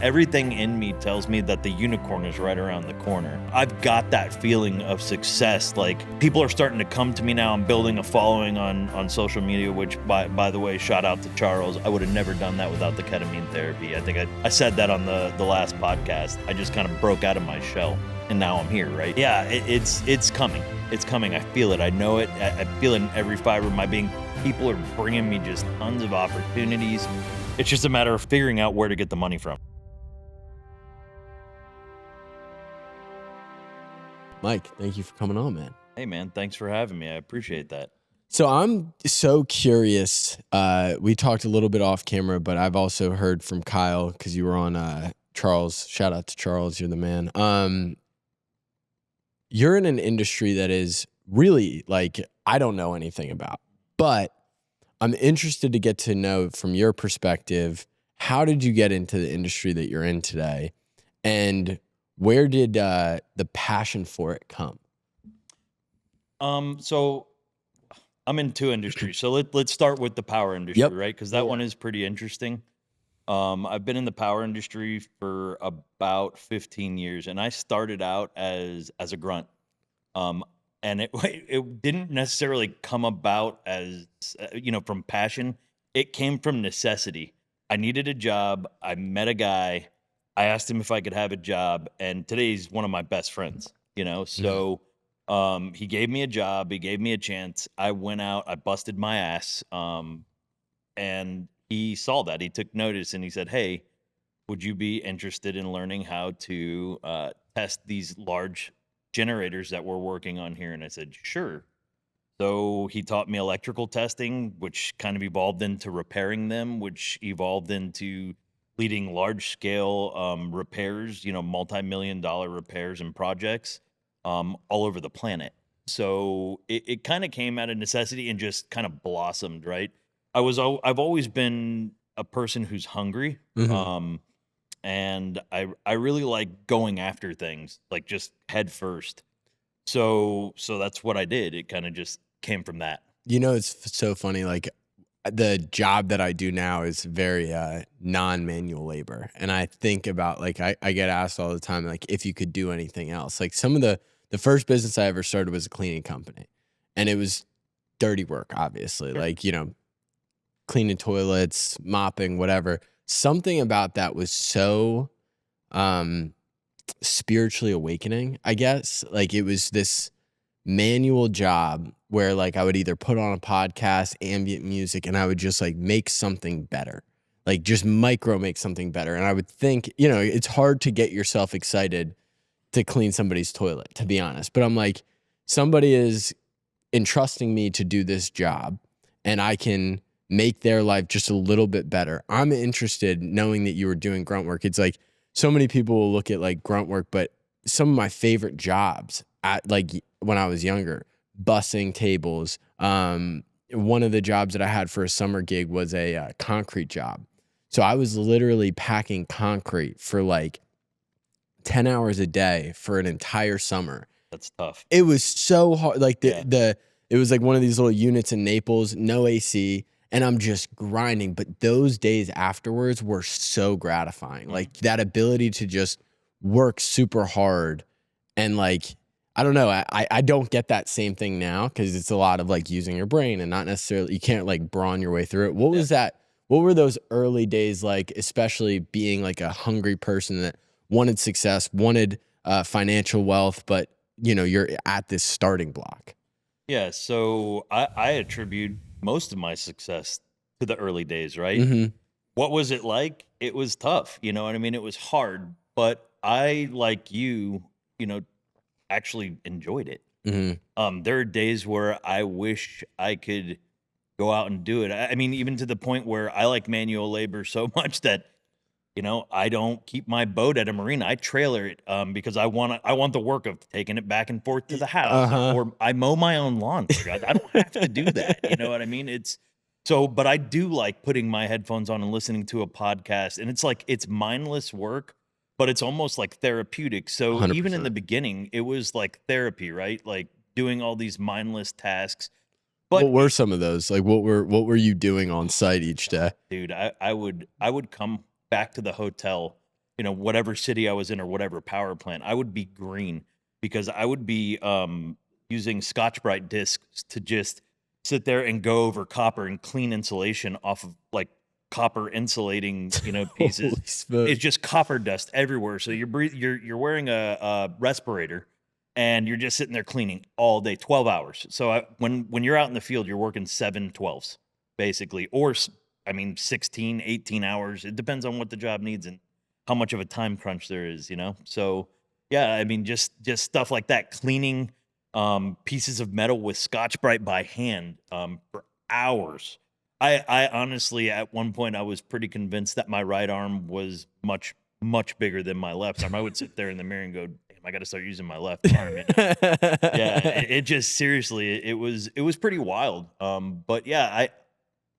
Everything in me tells me that the unicorn is right around the corner. I've got that feeling of success. Like, people are starting to come to me now. I'm building a following on social media, which by the way, shout out to Charles. I would have never done that without the ketamine therapy. I think I said that on the last podcast. I just kind of broke out of my shell and now I'm here, right? Yeah, it's coming. It's coming. I feel it. I know it. I feel it in every fiber of my being. People are bringing me just tons of opportunities. It's just a matter of figuring out where to get the money from. Mike, thank you for coming on, man. Hey, man, thanks for having me. I appreciate that. So I'm so curious. We talked a little bit off camera, but I've also heard from Kyle because you were on Charles. Shout out to Charles. You're the man. You're in an industry that is really like I don't know anything about, but I'm interested to get to know from your perspective, how did you get into the industry that you're in today? And where did the passion for it come? So I'm in two industries. So let's start with the power industry, Yep. right? Because that one is pretty interesting. I've been in the power industry for about 15 years, and I started out as a grunt. And it didn't necessarily come about as from passion. It came from necessity. I needed a job. I met a guy. I asked him if I could have a job, and today he's one of my best friends, So he gave me a job. He gave me a chance. I went out. I busted my ass, and he saw that. He took notice, and he said, "Hey, would you be interested in learning how to test these large generators that we're working on here?" And I said, "Sure." So he taught me electrical testing, which kind of evolved into repairing them, which evolved into leading large-scale repairs, multi-million-dollar repairs and projects all over the planet. So it kind of came out of necessity and just kind of blossomed, right? I've always been a person who's hungry, and I really like going after things, like just head first. So that's what I did. It kind of just came from that. It's so funny. Like the job that I do now is very non-manual labor. And I think about like, I get asked all the time, like if you could do anything else. Like some of the first business I ever started was a cleaning company, and it was dirty work, obviously, like, cleaning toilets, mopping, whatever. Something about that was so spiritually awakening, I guess. Like it was this manual job where like I would either put on a podcast, ambient music, and I would just like make something better, like just micro make something better. And I would think, it's hard to get yourself excited to clean somebody's toilet, to be honest. But I'm like, somebody is entrusting me to do this job and I can make their life just a little bit better. I'm interested knowing that you were doing grunt work. It's like so many people will look at like grunt work, but some of my favorite jobs at like when I was younger, bussing tables. One of the jobs that I had for a summer gig was a concrete job. So I was literally packing concrete for like 10 hours a day for an entire summer. That's tough. It was so hard. Like it was like one of these little units in Naples, no AC, and I'm just grinding. But those days afterwards were so gratifying. Like that ability to just work super hard and like, I don't know. I don't get that same thing now because it's a lot of like using your brain and not necessarily, you can't like brawn your way through it. What was that? What were those early days like, especially being like a hungry person that wanted success, wanted financial wealth, but you're at this starting block? Yeah. So I attribute most of my success to the early days, right? Mm-hmm. What was it like? It was tough. You know what I mean? It was hard, but I, like you, actually enjoyed it. Mm-hmm. There are days where I wish I could go out and do it. I mean, even to the point where I like manual labor so much that, I don't keep my boat at a marina. I trailer it because I want the work of taking it back and forth to the house, or I mow my own lawn. I don't have to do that. You know what I mean? But I do like putting my headphones on and listening to a podcast, and it's like, it's mindless work, but it's almost like therapeutic. So 100%. Even in the beginning, it was like therapy, right? Like doing all these mindless tasks. But what were some of those? Like what were you doing on site each day? Dude, I would come back to the hotel whatever city I was in or whatever power plant, I would be green because I would be using Scotch-Brite discs to just sit there and go over copper and clean insulation off of like copper insulating, pieces. Holy smoke. It's just copper dust everywhere. So you're wearing a respirator and you're just sitting there cleaning all day, 12 hours. So when you're out in the field, you're working 7 12s basically, or I mean 16, 18 hours. It depends on what the job needs and how much of a time crunch there is. So yeah, I mean just stuff like that, cleaning pieces of metal with Scotch-Brite by hand for hours. I honestly, at one point, I was pretty convinced that my right arm was much, much bigger than my left arm. I would sit there in the mirror and go, "Damn, I got to start using my left arm." Yeah, it just seriously, it was pretty wild. But yeah,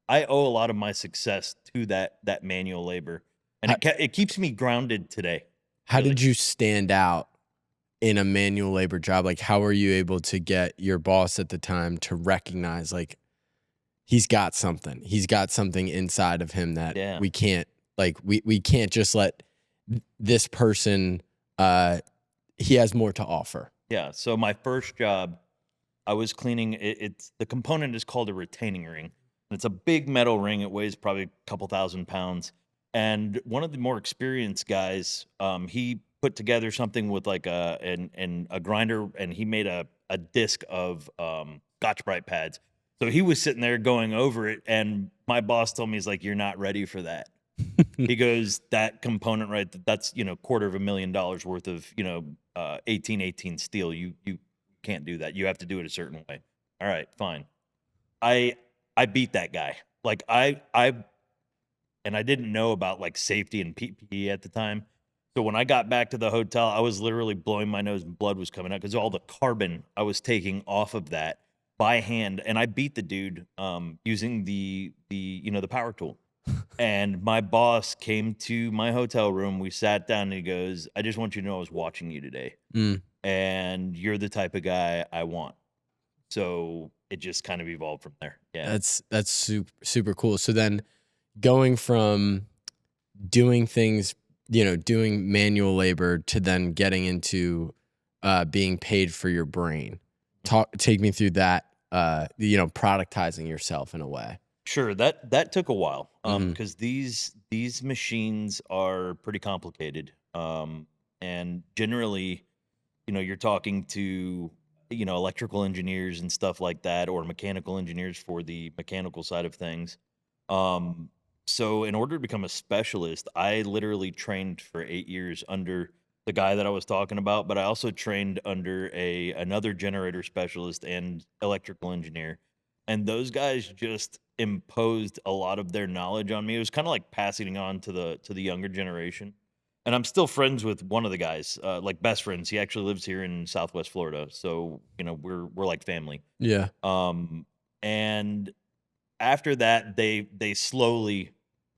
I owe a lot of my success to that manual labor, and How, it keeps me grounded today. how Really. did you stand out in a manual labor job? Like, how were you able to get your boss at the time to recognize, like, he's got something. He's got something inside of him that Yeah. we can't, like, we can't just let this person, he has more to offer. Yeah. So my first job, I was cleaning. It's the component is called a retaining ring. It's a big metal ring. It weighs probably a couple thousand pounds. And one of the more experienced guys, he put together something with like a grinder, and he made a disc of Scotch-Brite pads. So he was sitting there going over it, and my boss told me, he's like, "You're not ready for that." He goes, "That component that's $250,000 worth of 1818 steel. You can't do that. You have to do it a certain way." All right, fine. I I beat that guy. Like and I didn't know about like safety and PPE at the time. So when I got back to the hotel, I was literally blowing my nose and blood was coming out because all the carbon I was taking off of that by hand, and I beat the dude using the power tool. And my boss came to my hotel room. We sat down and he goes, "I just want you to know I was watching you today, Mm, and you're the type of guy I want." So it just kind of evolved from there. Yeah. that's super, super cool. So then going from doing things, doing manual labor to then getting into being paid for your brain. Take me through that, productizing yourself in a way. Sure, that took a while, Hmm. because these machines are pretty complicated, and generally, you're talking to, electrical engineers and stuff like that, or mechanical engineers for the mechanical side of things. Um, so in order to become a specialist, I literally trained for 8 years under the guy that I was talking about, but I also trained under another generator specialist and electrical engineer. And those guys just imposed a lot of their knowledge on me. It was kind of like passing it on to the younger generation. And I'm still friends with one of the guys, like best friends. He actually lives here in Southwest Florida, so we're like family. Yeah. Um, and after that, they slowly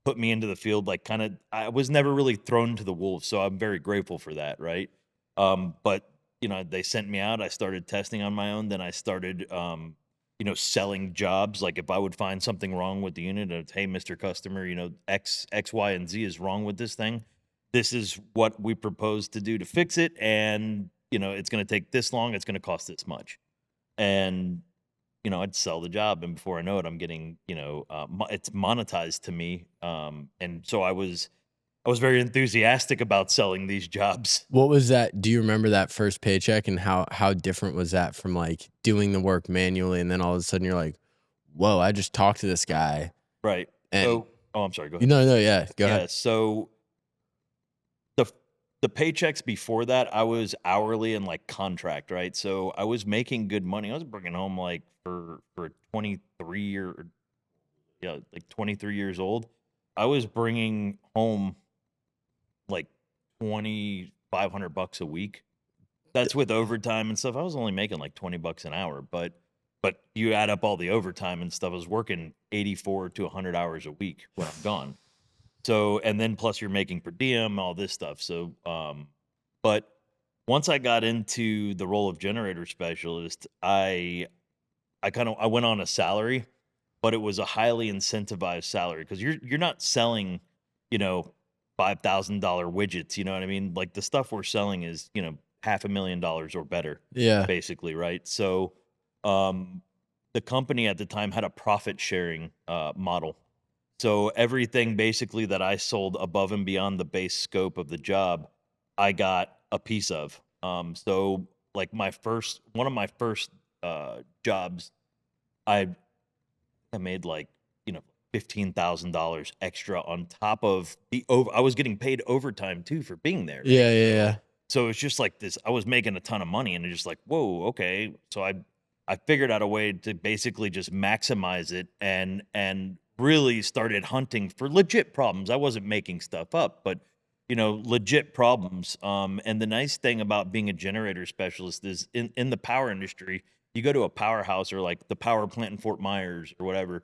put me into the field. Like, kind of, I was never really thrown to the wolves, so I'm very grateful for that, right? But they sent me out. I started testing on my own. Then I started, selling jobs. Like, if I would find something wrong with the unit, of, "Hey, Mister Customer, X, Y, and Z is wrong with this thing. This is what we propose to do to fix it, and it's going to take this long. It's going to cost this much." And I'd sell the job, and before I know it, I'm getting, it's monetized to me. And so I was very enthusiastic about selling these jobs. What was that? Do you remember that first paycheck, and how different was that from like doing the work manually, and then all of a sudden you're like, "Whoa, I just talked to this guy." Right. And So, oh, I'm sorry. Go you ahead. know, no, yeah, go Yeah. ahead. So the the paychecks before that, I was hourly and like contract, right? So I was making good money. I was bringing home like for 23 year, yeah, like 23 years old. I was bringing home like 2,500 bucks a week. That's with overtime and stuff. I was only making like 20 bucks an hour, but you add up all the overtime and stuff. I was working 84 to 100 hours a week when I'm gone. So, and then plus you're making per diem, all this stuff. So, but once I got into the role of generator specialist, I went on a salary, but it was a highly incentivized salary because you're not selling, you know, $5,000 widgets. You know what I mean? Like the stuff we're selling is, you know, $500,000 or better, Yeah. basically, right? So, um, the company at the time had a profit sharing model. So everything basically that I sold above and beyond the base scope of the job, I got a piece of. So like one of my first jobs, I I made like, you know, $15,000 extra on top of I was getting paid overtime too for being there, right? Yeah, yeah, yeah. So it's just like this. I was making a ton of money, and it's just like, whoa, okay. So I figured out a way to basically just maximize it, and really started hunting for legit problems. I wasn't making stuff up, but you know, legit problems. And the nice thing about being a generator specialist is in the power industry, you go to a powerhouse or like the power plant in Fort Myers or whatever,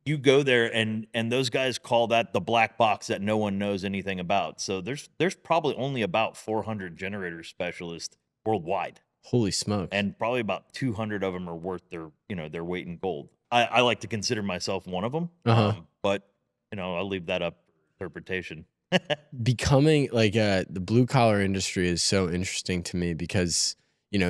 you go there and those guys call that the black box that no one knows anything about. So there's probably only about 400 generator specialists worldwide, Holy smokes. and probably about 200 of them are worth their, you know, their weight in gold. I like to consider myself one of them, Uh-huh. but you know, I'll leave that up for interpretation. Becoming like the blue collar industry is so interesting to me because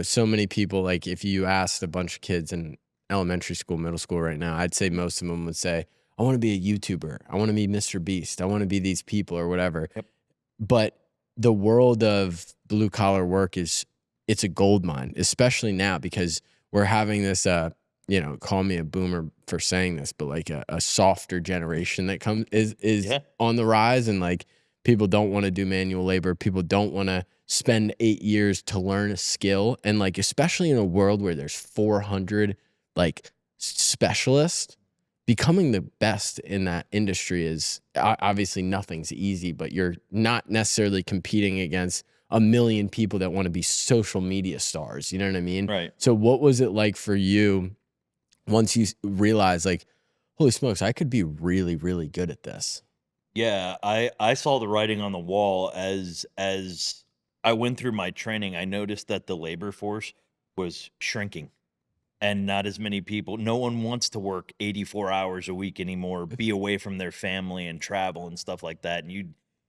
so many people, like if you asked a bunch of kids in elementary school, middle school right now, I'd say most of them would say, I want to be a YouTuber, I want to be Mr. Beast, I want to be these people or whatever. Yep. But the world of blue collar work it's a gold mine, especially now because we're having this call me a boomer for saying this, but like a softer generation that comes is Yeah. on the rise, and like people don't want to do manual labor. People don't want to spend 8 years to learn a skill. And like, especially in a world where there's 400 like specialists, becoming the best in that industry is obviously nothing's easy, but you're not necessarily competing against a million people that want to be social media stars. You know what I mean? Right. So what was it like for you once you realized like, holy smokes, I could be really, really good at this? Yeah, I saw the writing on the wall as I went through my training. I noticed that the labor force was shrinking, and not as many people. No one wants to work 84 hours a week anymore, be away from their family and travel and stuff like that. And you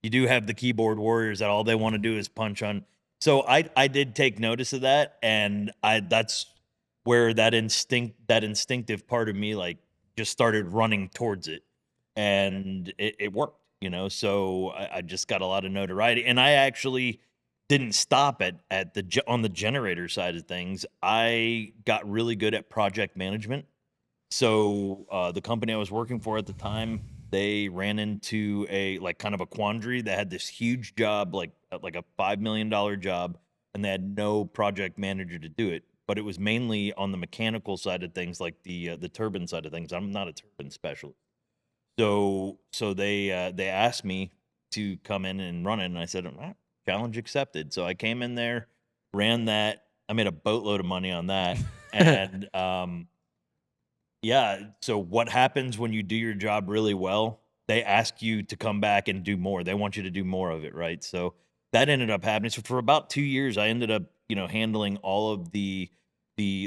do have the keyboard warriors that all they want to do is punch on. So I did take notice of that, and I that's where that instinctive part of me like just started running towards it, and it worked, you know. So I just got a lot of notoriety, and I actually didn't stop at on the generator side of things. I got really good at project management. So the company I was working for at the time, they ran into a like kind of a quandary. They had this huge job, like a $5 million job, and they had no project manager to do it. But it was mainly on the mechanical side of things, like the turbine side of things. I'm not a turbine specialist. So they asked me to come in and run it, and I said, challenge accepted. So I came in there, ran that. I made a boatload of money on that, and yeah. So what happens when you do your job really well? They ask you to come back and do more. They want you to do more of it, right? So that ended up happening. So for about 2 years, I ended up, you know, handling all of the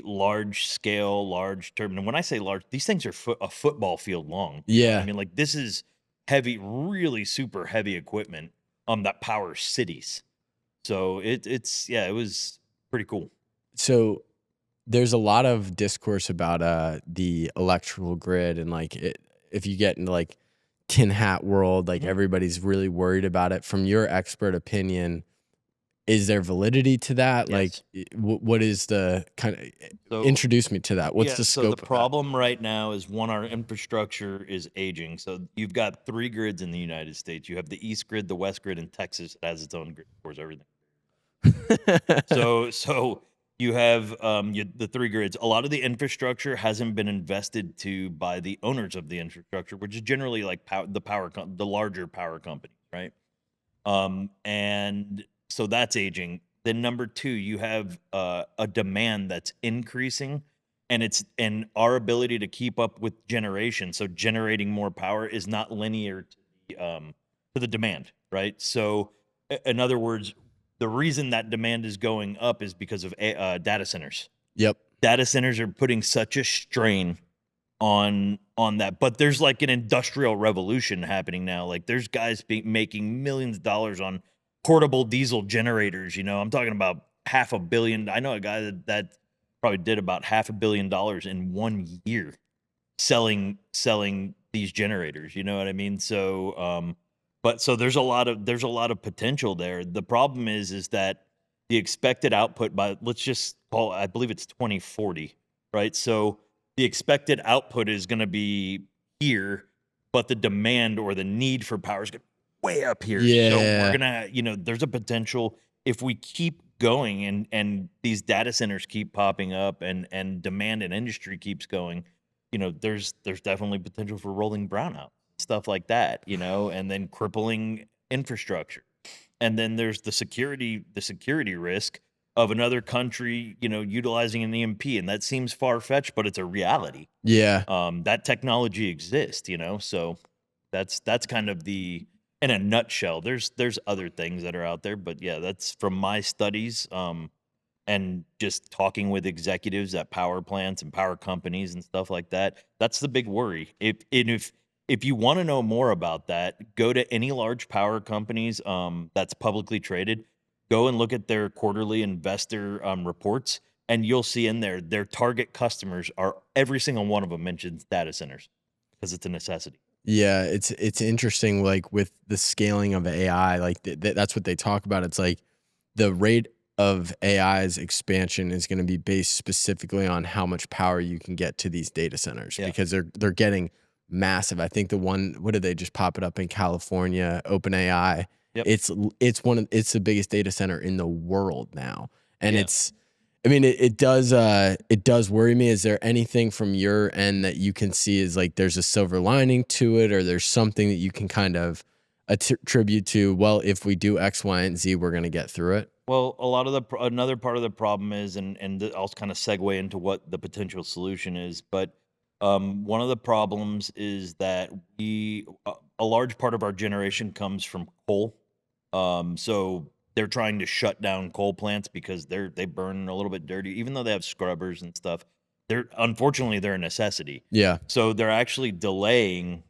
large scale, large turbine. And when I say large, these things are a football field long. You know what I Yeah. mean, like this is heavy, really super heavy equipment that powers cities. So it's yeah, it was pretty cool. So there's a lot of discourse about the electrical grid and like if you get into like tin hat world, like Mhm. everybody's really worried about it. From your expert opinion, is there validity to that? Like, Yes. what is the kind of So introduce me to that? What's yeah, the so the scope of that? problem right now is one, our infrastructure is aging. So you've got three grids in the United States. You have the East grid, the West grid, and Texas has its own grid, of course, everything. So you have the three grids. A lot of the infrastructure hasn't been invested to by the owners of the infrastructure, which is generally like the larger power companies, right? And so that's aging. Then number two, you have a demand that's increasing, and our ability to keep up with generation. So generating more power is not linear to the demand, right? So in other words, the reason that demand is going up is because of data centers. Yep. Data centers are putting such a strain on that. But there's like an industrial revolution happening now. Like there's guys making millions of dollars on portable diesel generators. I'm talking about $500 million. I know a guy that probably did about $500 million in 1 year selling these generators. You know what I mean? So so there's a lot of potential there. The problem is that the expected output by, let's just call, I believe it's 2040, right? So the expected output is going to be here, but the demand or the need for power is going to be way up here. So we're Yeah. gonna, there's a potential if we keep going and these data centers keep popping up and demand and industry keeps going, there's definitely potential for rolling brownout, stuff like that, and then crippling infrastructure. And then there's the security risk of another country, utilizing an EMP, and that seems far-fetched, but it's a reality. Yeah. That technology exists, so that's kind of the, in a nutshell. There's other things that are out there, but yeah, that's from my studies, and just talking with executives at power plants and power companies and stuff like that. That's the big worry. If you want to know more about that, go to any large power companies that's publicly traded. Go and look at their quarterly investor reports, and you'll see in there their target customers are, every single one of them mentions data centers because it's a necessity. Yeah, it's interesting, like with the scaling of AI, like that's what they talk about. It's like the rate of AI's expansion is going to be based specifically on how much power you can get to these data centers, Yeah. because they're getting massive. I think the one, what did they just pop it up in California, OpenAI? Yep. It's the biggest data center in the world now, and Yeah. I mean, it does worry me. Is there anything from your end that you can see is like there's a silver lining to it, or there's something that you can kind of attribute to, well, if we do X, Y, and Z, we're going to get through it? Well, a lot of another part of the problem is, I'll kind of segue into what the potential solution is. But one of the problems is that a large part of our generation comes from coal. So they're trying to shut down coal plants because they burn a little bit dirty, even though they have scrubbers and stuff. Unfortunately they're a necessity. Yeah. So they're actually delaying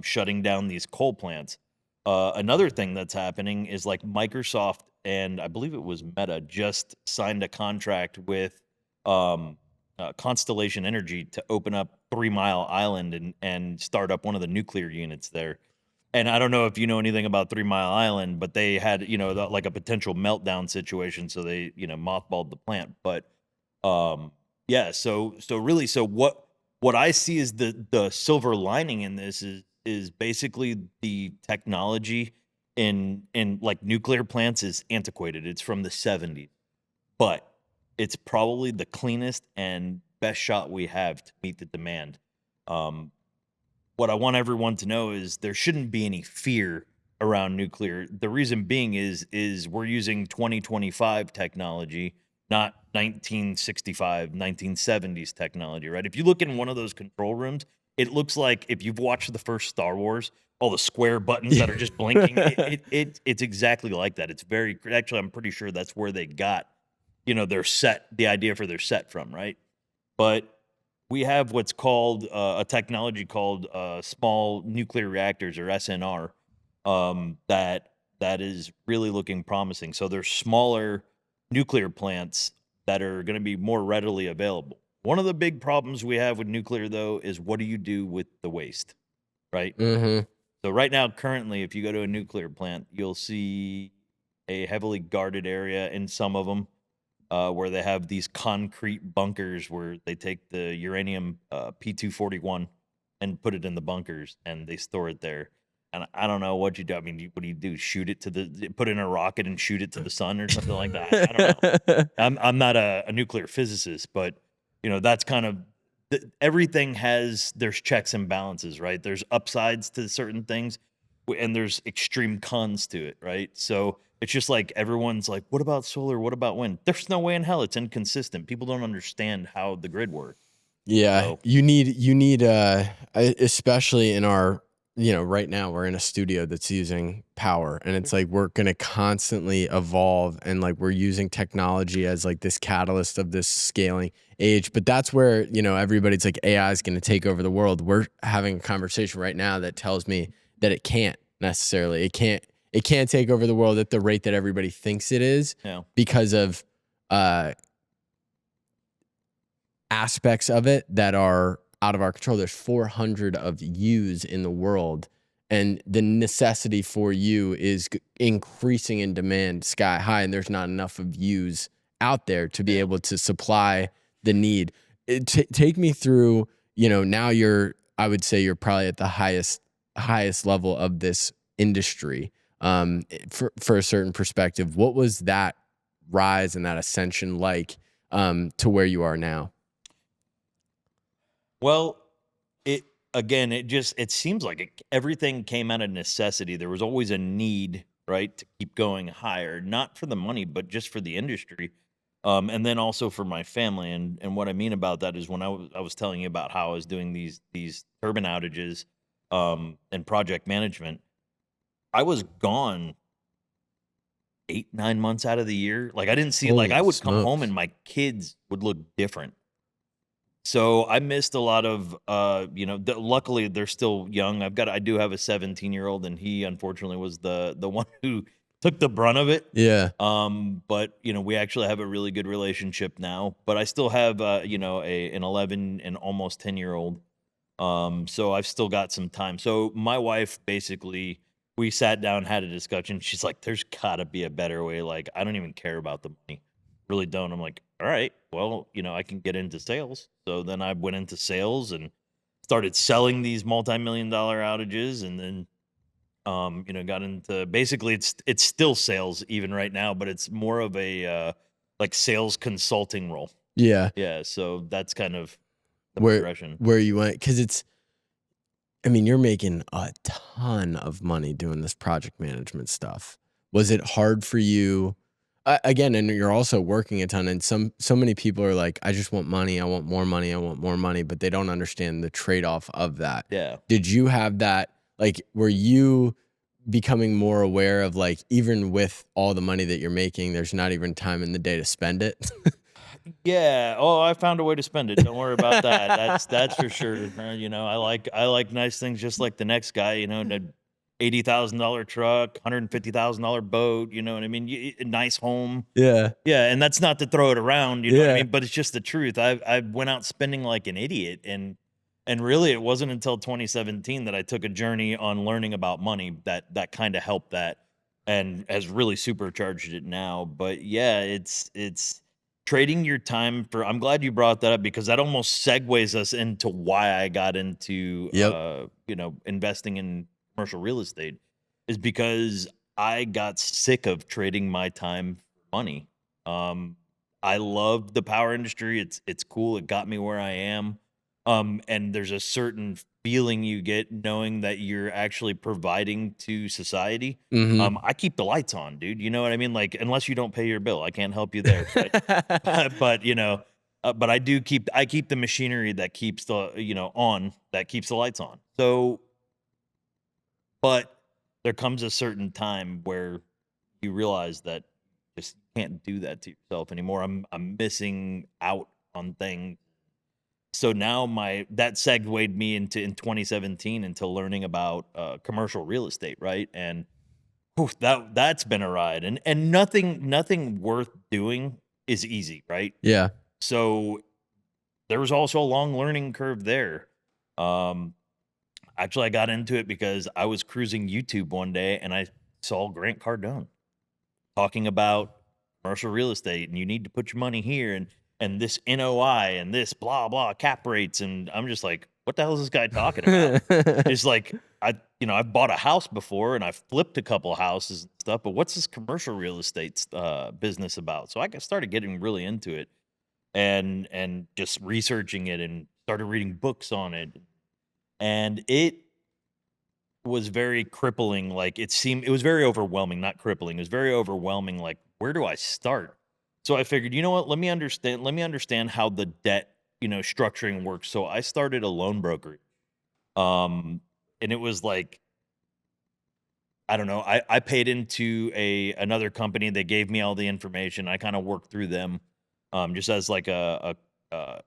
shutting down these coal plants. Another thing that's happening is like Microsoft and I believe it was Meta just signed a contract with Constellation Energy to open up 3 Mile Island and start up one of the nuclear units there. And I don't know if you know anything about 3 Mile Island, but they had, like a potential meltdown situation, so they, mothballed the plant. But yeah, so really, so what I see is the silver lining in this is basically the technology in like nuclear plants is antiquated. It's from the 70s, but it's probably the cleanest and best shot we have to meet the demand. What I want everyone to know is there shouldn't be any fear around nuclear. The reason being is we're using 2025 technology, not 1965, 1970s technology, right? If you look in one of those control rooms, it looks like if you've watched the first Star Wars, all the square buttons that are just blinking, it's exactly like that. It's very, actually, I'm pretty sure that's where they got, the idea for their set from, right? But we have what's called a technology called small nuclear reactors, or SNR, that is really looking promising. So there's smaller nuclear plants that are going to be more readily available. One of the big problems we have with nuclear, though, is what do you do with the waste, right? Mm-hmm. So right now, currently, if you go to a nuclear plant, you'll see a heavily guarded area in some of them, where they have these concrete bunkers where they take the uranium P241 and put it in the bunkers and they store it there. And I don't know what you do. I mean, what do you do? Shoot it put in a rocket and shoot it to the sun or something like that? I don't know. I'm not a nuclear physicist, but that's kind of everything there's checks and balances, right? There's upsides to certain things, and there's extreme cons to it, right? So it's just like everyone's like, what about solar? What about wind? There's no way in hell, it's inconsistent. People don't understand how the grid works. Yeah, So you need especially in our right now we're in a studio that's using power, and it's like we're going to constantly evolve, and like we're using technology as like this catalyst of this scaling age. But that's where, everybody's like AI is going to take over the world. We're having a conversation right now that tells me that it can't necessarily. It can't take over the world at the rate that everybody thinks it is Yeah. because of uh aspects of it that are out of our control. There's 400 of yous in the world, and the necessity for you is increasing in demand sky high, and there's not enough of yous out there to be Yeah. able to supply the need. Take me through, now I would say you're probably at the highest level of this industry. For a certain perspective, what was that rise and that ascension like to where you are now? Well, it again, it seems like everything came out of necessity. There was always a need, right, to keep going higher, not for the money, but just for the industry, and then also for my family. And what I mean about that is when I was telling you about how I was doing these turbine outages, and project management. I was gone 8 9 months out of the year. Like I didn't see like I Holy would come home and smokes. my kids would look different. So I missed a lot of, luckily they're still young. I do have a 17-year-old, and he unfortunately was the one who took the brunt of it. Yeah. But we actually have a really good relationship now. But I still have, an 11 and almost 10-year-old. So I've still got some time. So my wife basically, we sat down, had a discussion. She's like, "There's got to be a better way. Like I don't even care about the money, really don't." I'm like, "All right, well, I can get into sales." So then I went into sales and started selling these multi-million-dollar outages, and then got into basically it's still sales even right now, but it's more of a like sales consulting role. Yeah. Yeah, so that's kind of the Where progression. where you went, because you're making a ton of money doing this project management stuff. Was it hard for you? Again, and you're also working a ton, and so many people are like, I just want money, I want more money, I want more money, but they don't understand the trade-off of that. Yeah. Did you have that? Like, were you becoming more aware of, like, even with all the money that you're making, there's not even time in the day to spend it? Yeah. Oh, I found a way to spend it. Don't worry about that. That's for sure. I like nice things just like the next guy. The $80,000 truck, $150,000 boat. You know what I mean? A nice home. Yeah. Yeah, and that's not to throw it around. You know what I Yeah. mean? But it's just the truth. I went out spending like an idiot, and really it wasn't until 2017 that I took a journey on learning about money that kind of helped that and has really supercharged it now. But yeah, it's trading your time for. I'm glad you brought that up because that almost segues us into why I got into Yep. investing in commercial real estate is because I got sick of trading my time for money. Um, I love the power industry. It's cool. It got me where I am. And there's a certain feeling you get knowing that you're actually providing to society. Mhm. I keep the lights on, dude. You know what I mean? Like, unless you don't pay your bill, I can't help you there. But, but I keep the machinery that keeps the on that keeps the lights on. So, but there comes a certain time where you realize that just can't do that to yourself anymore. I'm missing out on things. So now my that segued me into in 2017 into learning about commercial real estate, right? And that's been a ride, and nothing worth doing is easy, right? Yeah. So there was also a long learning curve there. Um, Actually, I got into it because I was cruising YouTube one day and I saw Grant Cardone talking about commercial real estate, and you need to put your money here, and this NOI and this blah blah cap rates, and I'm just like, what the hell is this guy talking about? It's like I've bought a house before and I've flipped a couple of houses and stuff, but what's this commercial real estate business about? So started getting really into it and just researching it and started reading books on it, and it was very crippling. Like it was very overwhelming, not crippling. It was very overwhelming. Like, where do I start? So I figured, you know what? Let me understand how the debt, structuring works. So I started a loan brokerage. Um, and it was like, I don't know. I paid into another company. They gave me all the information. I kind of worked through them, just as like a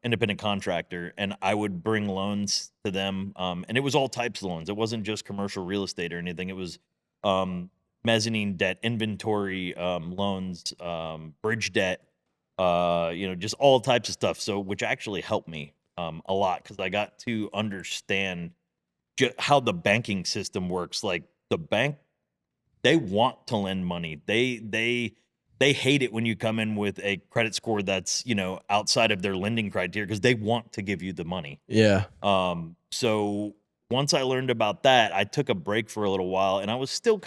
independent contractor, and I would bring loans to them. And it was all types of loans. It wasn't just commercial real estate or anything. It was mezzanine debt, inventory loans, bridge debt, just all types of stuff. So, which actually helped me a lot because I got to understand how the banking system works. Like the bank, they want to lend money. They hate it when you come in with a credit score that's, outside of their lending criteria because they want to give you the money. Yeah. So once I learned about that, I took a break for a little while and I was still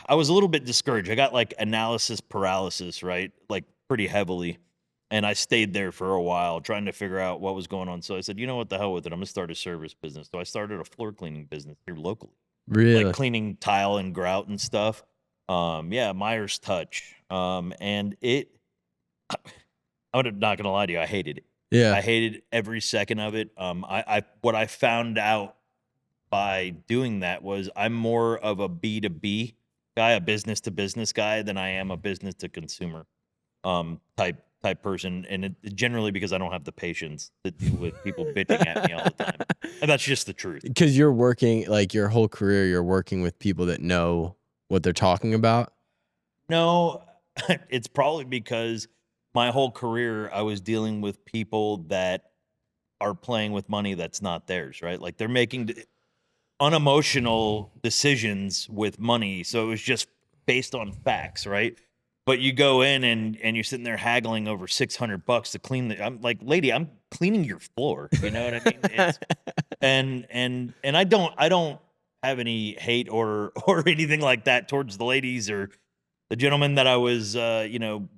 I was a little bit discouraged. I got like analysis paralysis, right? Like pretty heavily. And I stayed there for a while trying to figure out what was going on. So I said, you know what, the hell with it. I'm going to start a service business. So I started a floor cleaning business here locally, like Really? cleaning tile and grout and stuff. Yeah, Myers Touch. And I'm not gonna lie to you, I hated it. Yeah. I hated every second of it. What I found out by doing that was I'm more of a B2B guy, a business to business guy, than I am a business to consumer type person, and generally because I don't have the patience to deal with people bitching at me all the time, and that's just the truth. Because you're working, like your whole career, you're working with people that know what they're talking about. No, it's probably because my whole career I was dealing with people that are playing with money that's not theirs, right? Like they're making unemotional decisions with money, so it was just based on facts, right? But you go in and you're sitting there haggling over $600 to clean I'm like, lady, I'm cleaning your floor. You know what I mean? It's and I don't have any hate or or anything like that towards the ladies or the gentleman that I was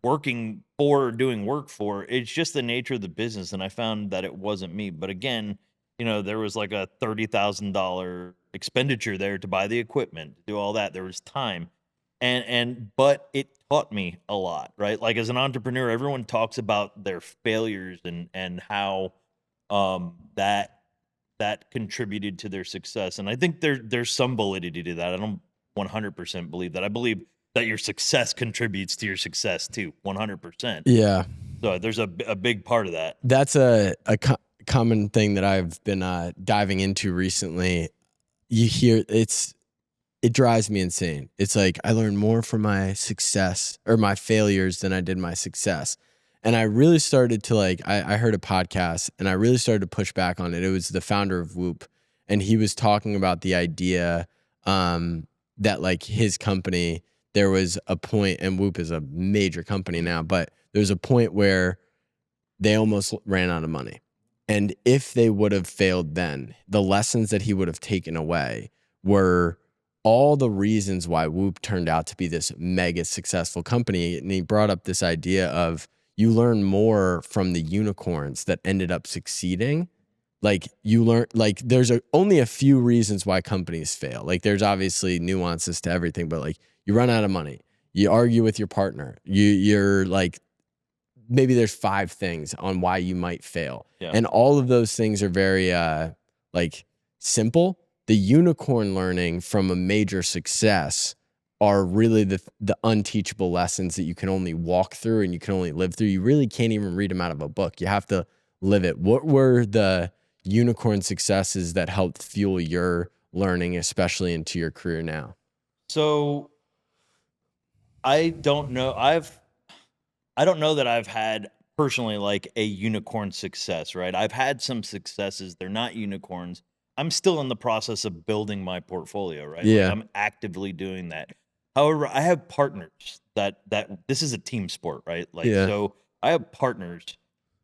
working for or doing work for. It's just the nature of the business, and I found that it wasn't me. But again, there was like a $30,000 expenditure there to buy the equipment, to do all that. There was time. But it taught me a lot, right? Like as an entrepreneur, everyone talks about their failures and how that contributed to their success. And I think there's some validity to that. I don't 100% believe that. I believe that your success contributes to your success too, 100%. Yeah. So there's a big part of that. That's a common thing that I've been diving into recently. You hear it drives me insane. It's like I learned more from my success or my failures than I did my success. And I really started to I heard a podcast and I really started to push back on it. It was the founder of Whoop. And he was talking about the idea that like his company, there was a point, and Whoop is a major company now, but there's a point where they almost ran out of money. And if they would have failed then, the lessons that he would have taken away were all the reasons why Whoop turned out to be this mega successful company. And he brought up this idea of you learn more from the unicorns that ended up succeeding. Like you learn, like there's only a few reasons why companies fail. Like there's obviously nuances to everything, but like you run out of money, you argue with your partner, you're like, maybe there's 5 things on why you might fail. Yeah. And all of those things are very simple. The unicorn learning from a major success are really the unteachable lessons that you can only walk through and you can only live through. You really can't even read them out of a book. You have to live it. What were the unicorn successes that helped fuel your learning, especially into your career now? So I don't know. I don't know that I've had personally like a unicorn success, right? I've had some successes. They're not unicorns. I'm still in the process of building my portfolio, right? Yeah. Like I'm actively doing that. However, I have partners that this is a team sport, right? Like Yeah. so I have partners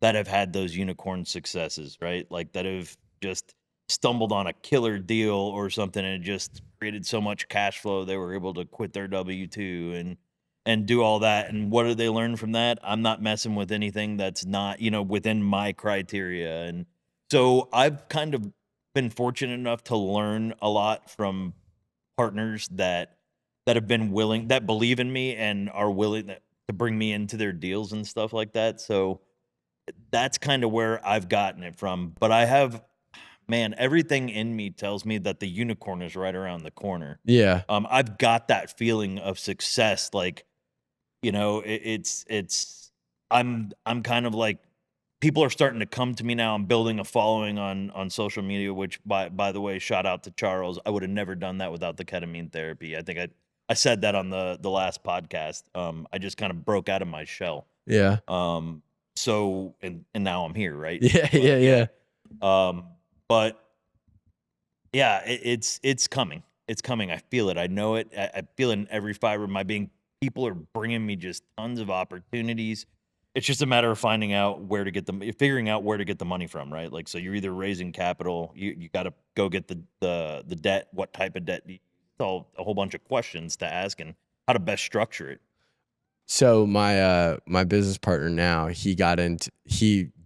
that have had those unicorn successes, right? Like that have just stumbled on a killer deal or something and it just created so much cash flow they were able to quit their W-2 and do all that. And what did they learn from that? I'm not messing with anything that's not, within my criteria. And so I've kind of been fortunate enough to learn a lot from partners that have been willing, that believe in me and are willing to bring me into their deals and stuff like that. So that's kind of where I've gotten it from. But man, everything in me tells me that the unicorn is right around the corner. Yeah. I've got that feeling of success. Like, I'm kind of like, people are starting to come to me now. I'm building a following on social media, which by the way, shout out to Charles. I would have never done that without the ketamine therapy. I think I said that on the last podcast. I just kind of broke out of my shell. Yeah. So and now I'm here, right? Yeah. Yeah. But Yeah. but yeah, it's coming. It's coming. I feel it. I know it. I feel it in every fiber of my being. People are bringing me just tons of opportunities. It's just a matter of finding out where to get them, figuring out where to get the money from, right? Like, so you're either raising capital, you got to go get the debt. What type of debt? It's all a whole bunch of questions to ask and how to best structure it. So my business partner now, he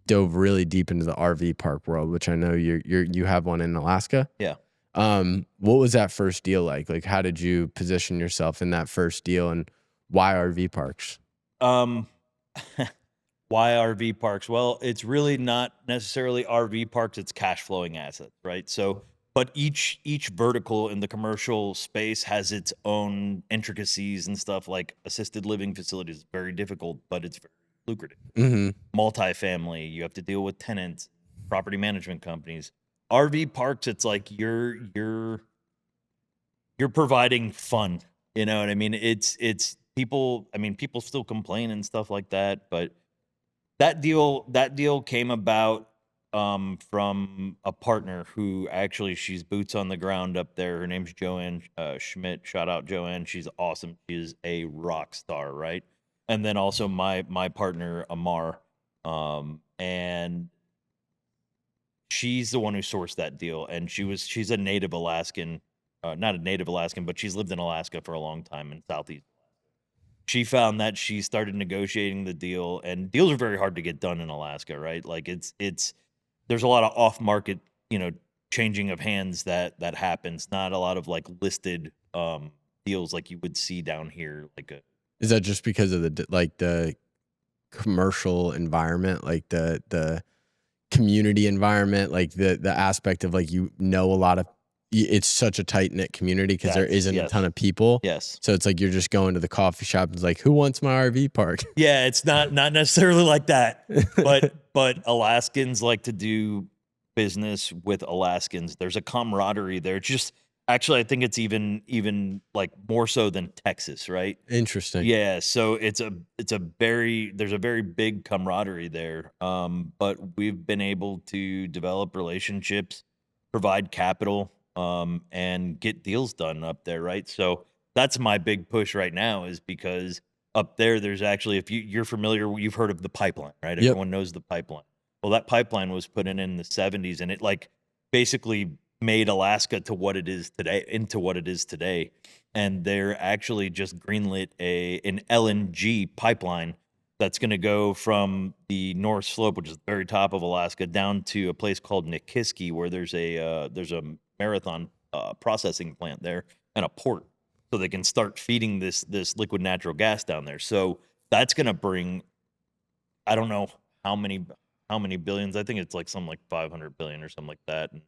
dove really deep into the RV park world, which I know you have one in Alaska. Yeah. What was that first deal like? Like, how did you position yourself in that first deal, and why RV parks? Um, why RV parks? Well, it's really not necessarily RV parks, it's cash flowing assets, right? So, but each vertical in the commercial space has its own intricacies and stuff. Like assisted living facilities is very difficult, but it's very lucrative. Mm-hmm. Multifamily, you have to deal with tenants, property management companies. RV parks, it's like you're providing fun. You know what I mean? It's people. I mean, people still complain and stuff like that, but that deal came about from a partner who actually, she's boots on the ground up there. Her name's Joanne Schmidt. Shout out Joanne. She's awesome. She is a rock star, right? And then also my partner Amar, and she's the one who sourced that deal, and she's a native Alaskan, not a native Alaskan, but she's lived in Alaska for a long time in Southeast. She found that she started negotiating the deal, and deals are very hard to get done in Alaska, right? Like it's there's a lot of off market, changing of hands that happens. Not a lot of like listed deals like you would see down here. Is that just because of the commercial environment, like the community environment, like the aspect of like, a lot of, it's such a tight knit community because there isn't a ton of people. Yes. So it's like you're just going to the coffee shop and it's like, who wants my RV park? Yeah, it's not necessarily like that, but Alaskans like to do business with Alaskans. There's a camaraderie there. It's just, actually, I think it's even like more so than Texas, right? Interesting. Yeah, so there's a very big camaraderie there. But we've been able to develop relationships, provide capital, and get deals done up there, right? So that's my big push right now, is because up there, there's actually, if you're familiar, you've heard of the pipeline, right? Yep. Everyone knows the pipeline. Well, that pipeline was put in the 70s, and it like basically made Alaska to what it is today. And they're actually just greenlit an LNG pipeline that's going to go from the North Slope, which is the very top of Alaska, down to a place called Nikiski, where there's a marathon processing plant there and a port, so they can start feeding this liquid natural gas down there. So that's going to bring, I don't know how many billions. I think it's like something like 500 billion or something like that. And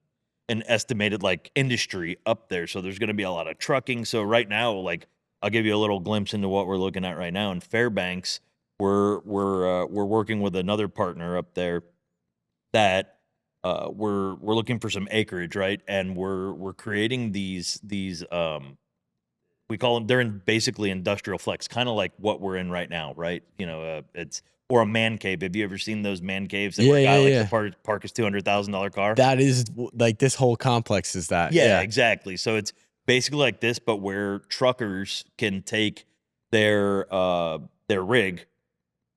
an estimated like industry up there. So there's going to be a lot of trucking. So right now, like, I'll give you a little glimpse into what we're looking at right now in Fairbanks. We're working with another partner up there that we're looking for some acreage, right? And we're creating these we call them, they're in basically industrial flex, kind of like what we're in right now, right? It's, or a man cave. Have you ever seen those man caves that where a guy likes to park his $200,000 car? That is like, this whole complex is that. Yeah, exactly. So it's basically like this, but where truckers can take their rig,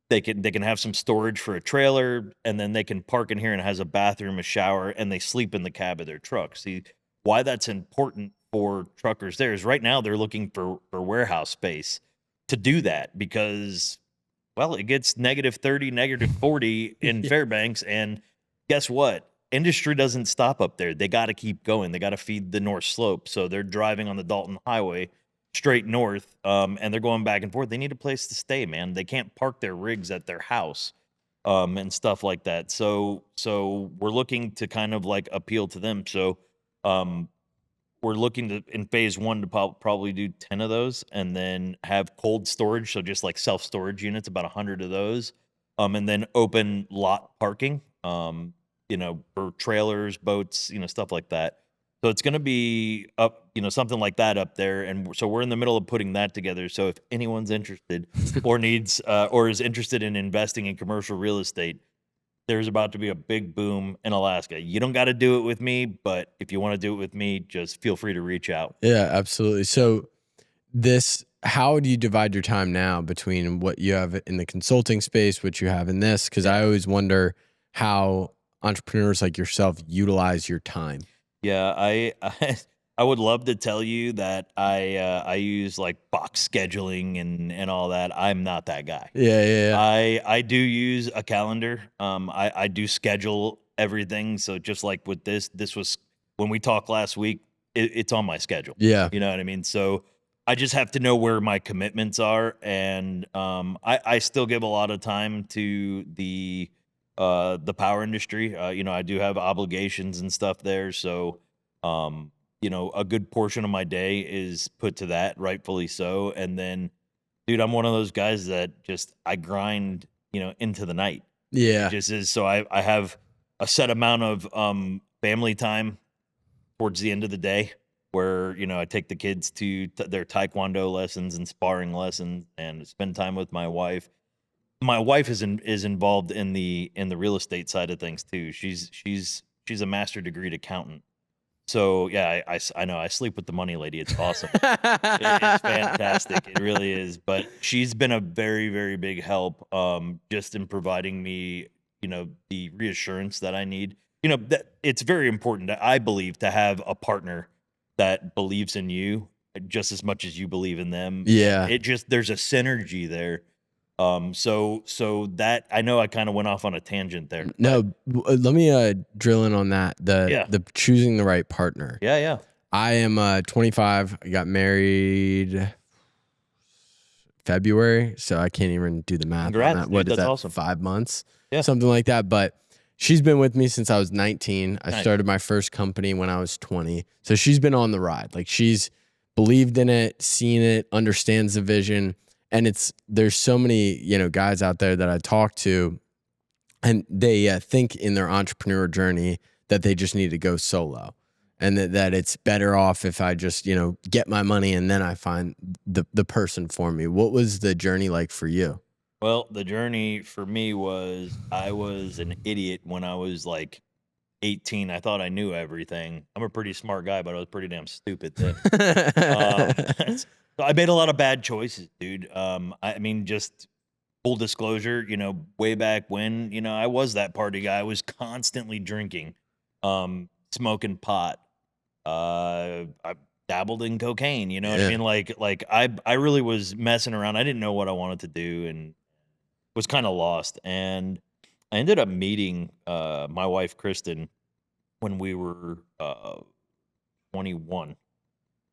they can have some storage for a trailer, and then they can park in here, and it has a bathroom, a shower, and they sleep in the cab of their truck. See, why that's important for truckers there is right now they're looking for warehouse space to do that, because, well, it gets -30, -40 in Fairbanks, and guess what? Industry doesn't stop up there. They got to keep going. They got to feed the North Slope. So they're driving on the Dalton Highway straight north, and they're going back and forth. They need a place to stay, man. They can't park their rigs at their house. and stuff like that. So we're looking to kind of like appeal to them. So um, we're looking to in phase one to probably do 10 of those, and then have cold storage, so just like self storage units, about 100 of those, and then open lot parking, for trailers, boats, stuff like that. So it's going to be up, something like that up there, and so we're in the middle of putting that together. So if anyone's interested or needs or is interested in investing in commercial real estate, there's about to be a big boom in Alaska. You don't got to do it with me, but if you want to do it with me, just feel free to reach out. Yeah, absolutely. So how do you divide your time now between what you have in the consulting space, what you have in this? Because I always wonder how entrepreneurs like yourself utilize your time. Yeah, I would love to tell you that I use like box scheduling and all that. I'm not that guy. Yeah, yeah, yeah. I do use a calendar. I do schedule everything. So just like with this was when we talked last week, it's on my schedule. Yeah. You know what I mean? So I just have to know where my commitments are, and I still give a lot of time to the power industry. I do have obligations and stuff there, so a good portion of my day is put to that, rightfully so. And then, dude, I'm one of those guys that just I grind, into the night. It Yeah. just is. So I have a set amount of family time towards the end of the day where I take the kids to their taekwondo lessons and sparring lessons and spend time with my wife. My wife is involved in the real estate side of things too. She's a master degreed accountant. So yeah, I know I sleep with the money lady. It's awesome. It's fantastic. It really is. But she's been a very, very big help, just in providing me, the reassurance that I need. That it's very important, I believe, to have a partner that believes in you just as much as you believe in them. And Yeah. there's a synergy there. So that I know I kind of went off on a tangent there. No, let me drill in on that. Yeah. The choosing the right partner. Yeah, yeah. I am 25. I got married February, so I can't even do the math Congrats, on that. dude. What is That's that? awesome. 5 months? Yeah. Something like that. But she's been with me since I was 19. I Nice. started my first company when I was 20. So she's been on the ride. Like, she's believed in it, seen it, understands the vision. And there's so many, guys out there that I talk to, and they think in their entrepreneur journey that they just need to go solo, and that it's better off if I just, get my money and then I find the person for me. What was the journey like for you? Well, the journey for me was I was an idiot when I was like 18. I thought I knew everything. I'm a pretty smart guy, but I was pretty damn stupid then. So I made a lot of bad choices, dude. I mean, just full disclosure, way back when, I was that party guy. I was constantly drinking, smoking pot. I dabbled in cocaine, you know what I Yeah. mean? Like I really was messing around. I didn't know what I wanted to do and was kind of lost. And I ended up meeting my wife Kristen when we were 21,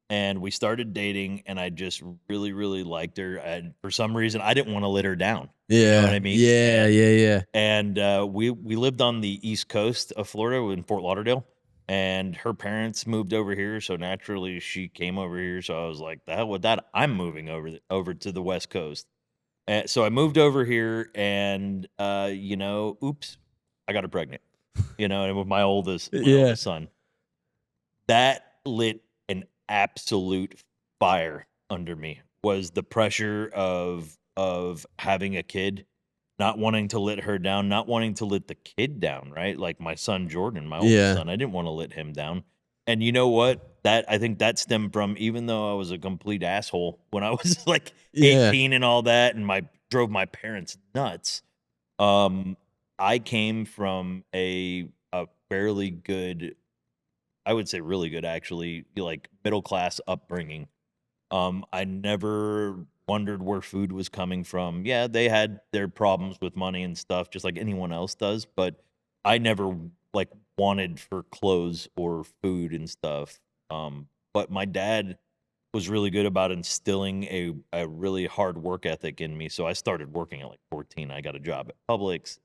and we started dating, and I just really, really liked her. And for some reason, I didn't want to let her down. You know what Yeah. I mean? Yeah. Yeah. Yeah. And we lived on the east coast of Florida in Fort Lauderdale, and her parents moved over here, so naturally she came over here. So I was like, "The hell with that! I'm moving over to the west coast." And so I moved over here, and oops, I got her pregnant. And with my oldest Yeah. son, that lit an absolute fire under me. Was the pressure of having a kid, not wanting to let her down, not wanting to let the kid down, right? Like my son Jordan, my oldest Yeah. son, I didn't want to let him down. And you know what? I think that stemmed from, even though I was a complete asshole when I was like Yeah. 18 and all that, and drove my parents nuts. Um, I came from a fairly good, I would say really good actually, like middle class upbringing. I never wondered where food was coming from. Yeah, they had their problems with money and stuff, just like anyone else does. But I never like wanted for clothes or food and stuff. But my dad was really good about instilling a really hard work ethic in me. So I started working at like 14. I got a job at Publix.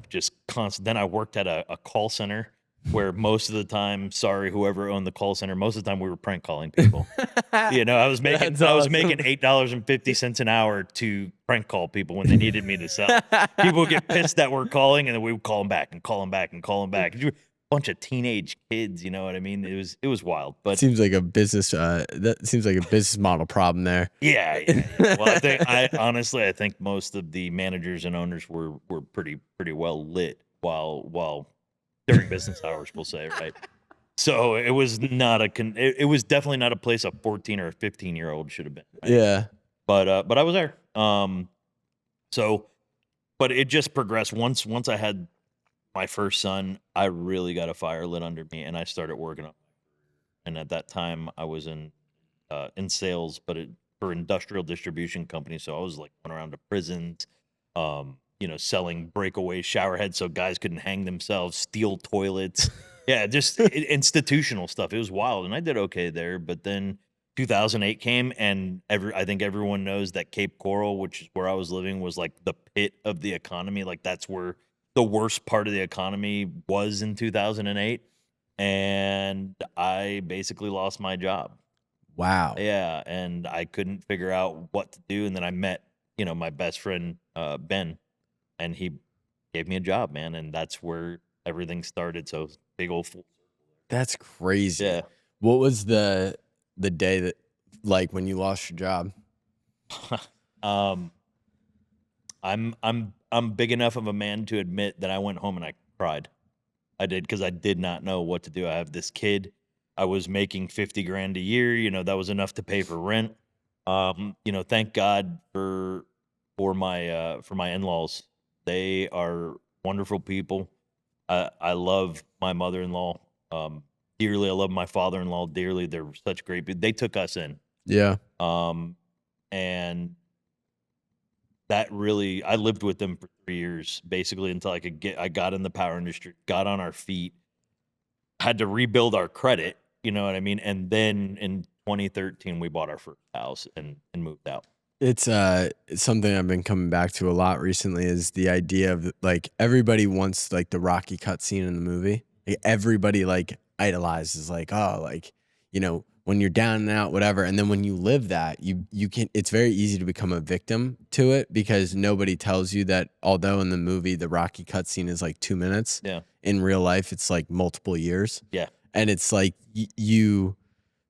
just constant. Then I worked at a call center where most of the time, sorry, whoever owned the call center, most of the time we were prank calling people. I was making That's I was making awesome. $8.50 an hour to prank call people when they needed me to sell. People would get pissed that we're calling, and then we would call them back and call them back and call them back. Bunch of teenage kids, you know what I mean? It was wild, but Seems like a business. That seems like a business model problem there. yeah. Well, I think most of the managers and owners were pretty well lit while during business hours, we'll say, right? So it was not it was definitely not a place a 14 or a 15-year-old should have been, right? Yeah. But I was there. So but it just progressed. Once I had my first son, I really got a fire lit under me, and I started working on. And at that time, I was in sales, but for industrial distribution companies. So I was like going around to prisons, selling breakaway shower heads so guys couldn't hang themselves, steal toilets. Yeah, just institutional stuff. It was wild, and I did okay there. But then 2008 came, and I think everyone knows that Cape Coral, which is where I was living, was like the pit of the economy. Like that's where the worst part of the economy was in 2008, and I basically lost my job. Wow. Yeah, and I couldn't figure out what to do, and then I met, my best friend, Ben, and he gave me a job, man, and that's where everything started. So big old full. That's crazy. Yeah. What was the day that, like, when you lost your job? um, I'm big enough of a man to admit that I went home and I cried. I did, because I did not know what to do. I have this kid. I was making 50 grand a year. That was enough to pay for rent. Thank God for my in-laws. They are wonderful people. I love my mother-in-law dearly. I love my father-in-law dearly. They're such great people. They took us in. Yeah. And that really, I lived with them for 3 years, basically, until I got in the power industry, got on our feet, had to rebuild our credit, you know what I mean? And then in 2013, we bought our first house and moved out. It's something I've been coming back to a lot recently, is the idea of, like, everybody wants, like, the Rocky cutscene in the movie. Like, everybody, like, idolizes, like, oh, like, when you're down and out, whatever. And then when you live that, you can, it's very easy to become a victim to it, because nobody tells you that although in the movie the Rocky cutscene is like 2 minutes, Yeah. in real life it's like multiple years. Yeah. And it's like you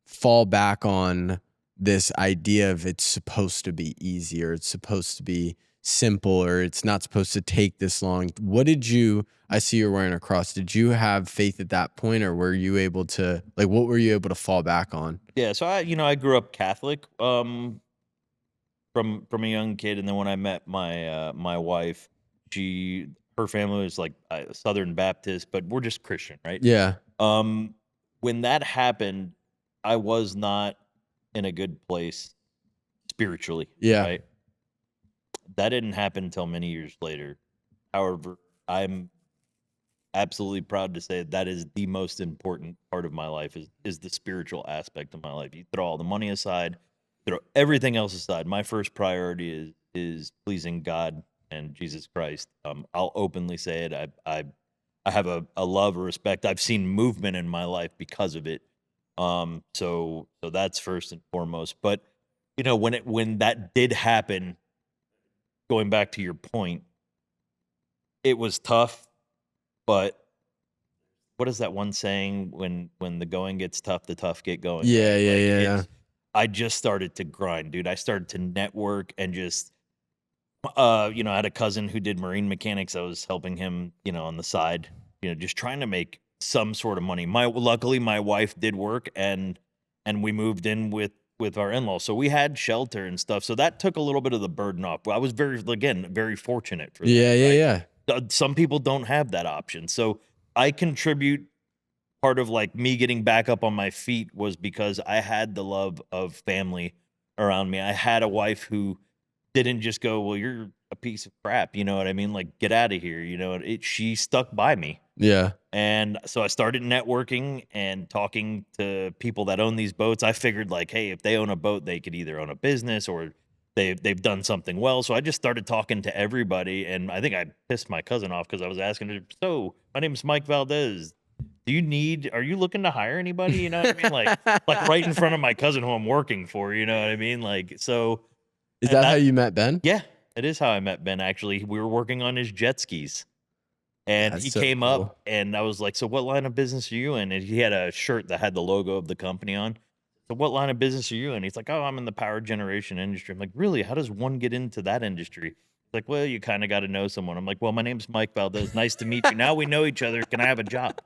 fall back on this idea of it's supposed to be easy, or it's supposed to be simple, or it's not supposed to take this long. I see you're wearing a cross. Did you have faith at that point, or were you able to, like, what were you able to fall back on? Yeah. So I grew up Catholic, from a young kid. And then when I met my wife, her family was like Southern Baptist, but we're just Christian, right? Yeah. When that happened, I was not in a good place spiritually. Yeah. Right. That didn't happen until many years later. However, I'm absolutely proud to say that is the most important part of my life, is the spiritual aspect of my life. You throw all the money aside, throw everything else aside. My first priority is pleasing God and Jesus Christ. I'll openly say it. I have a love or respect. I've seen movement in my life because of it. So that's first and foremost. But when that did happen, going back to your point, it was tough. But what is that one saying? When the going gets tough, the tough get going. Yeah, right? yeah. I just started to grind, dude. I started to network and just, I had a cousin who did marine mechanics. I was helping him, on the side, just trying to make some sort of money. Luckily, my wife did work, and we moved in with our in-laws, so we had shelter and stuff. So that took a little bit of the burden off. I was very fortunate for that. Yeah, right? yeah. Some people don't have that option. So I contribute, part of like me getting back up on my feet was because I had the love of family around me. I had a wife who didn't just go, well, you're a piece of crap. You know what I mean? Like, get out of here. She stuck by me. Yeah. And so I started networking and talking to people that own these boats. I figured, like, hey, if they own a boat, they could either own a business or they've done something well. So I just started talking to everybody, and I think I pissed my cousin off because I was asking her, "So my name's Mike Valdez. Are you looking to hire anybody?" You know what I mean? Like right in front of my cousin who I'm working for. You know what I mean? Like so, Is and that how that you met Ben? yeah, it is how I met Ben. Actually, we were working on his jet skis. And That's he so came cool. up, and I was like, "So what line of business are you in?" And he had a shirt that had the logo of the company on. "So what line of business are you in?" He's like, "Oh, I'm in the power generation industry." I'm like, "Really? How does one get into that industry?" He's like, "Well, you kinda gotta know someone." I'm like, "Well, my name's Mike Valdez. Nice to meet you. Now we know each other. Can I have a job?"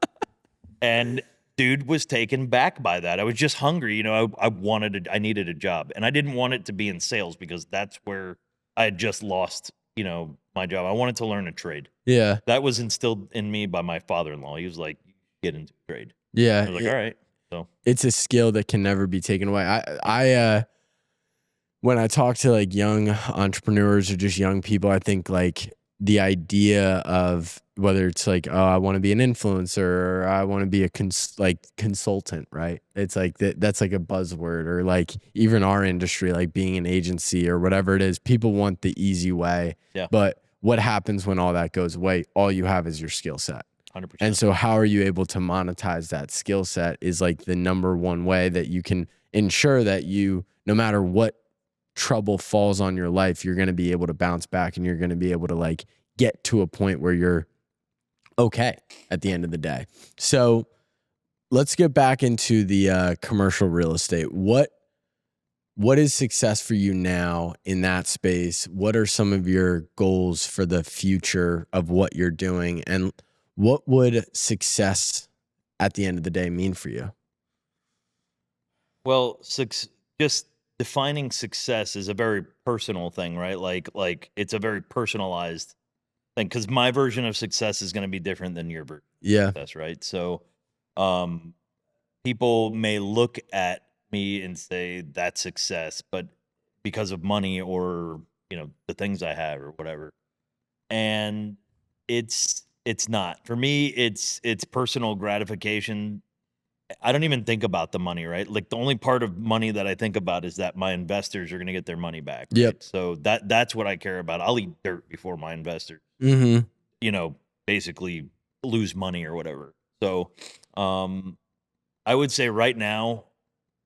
And dude was taken back by that. I was just hungry, you know, I needed a job, and I didn't want it to be in sales because that's where I had just lost, you know, my job. I wanted to learn a trade. Yeah. That was instilled in me by my father-in-law. He was like, "Get into a trade." Yeah. I was like, "Alright." So, It's a skill that can never be taken away. When I talk to like young entrepreneurs or just young people, I think like the idea of whether it's like, oh, I want to be an influencer or I want to be a consultant, right? It's like that's like a buzzword, or like even our industry, like being an agency or whatever it is, people want the easy way. yeah, But what happens when all that goes away? All you have is your skill set. And 100%. so how are you able to monetize that skill set is like the number one way that you can ensure that you, no matter what trouble falls on your life, you're going to be able to bounce back and you're going to be able to like get to a point where you're okay at the end of the day. So let's get back into the commercial real estate. What is success for you now in that space? What are some of your goals for the future of what you're doing? And what would success at the end of the day mean for you? Well, just defining success is a very personal thing, right? Like it's a very personalized thing because my version of success is gonna be different than your version Yeah. of success, right? So, um, people may look at me and say, "That's success," but because of money or, you know, the things I have or whatever. And it's not. For me, it's personal gratification. I don't even think about the money, right? Like the only part of money that I think about is that my investors are going to get their money back, Yep. right? So that's what I care about. I'll eat dirt before my investors, Mm-hmm. you know, basically lose money or whatever. So, um I would say right now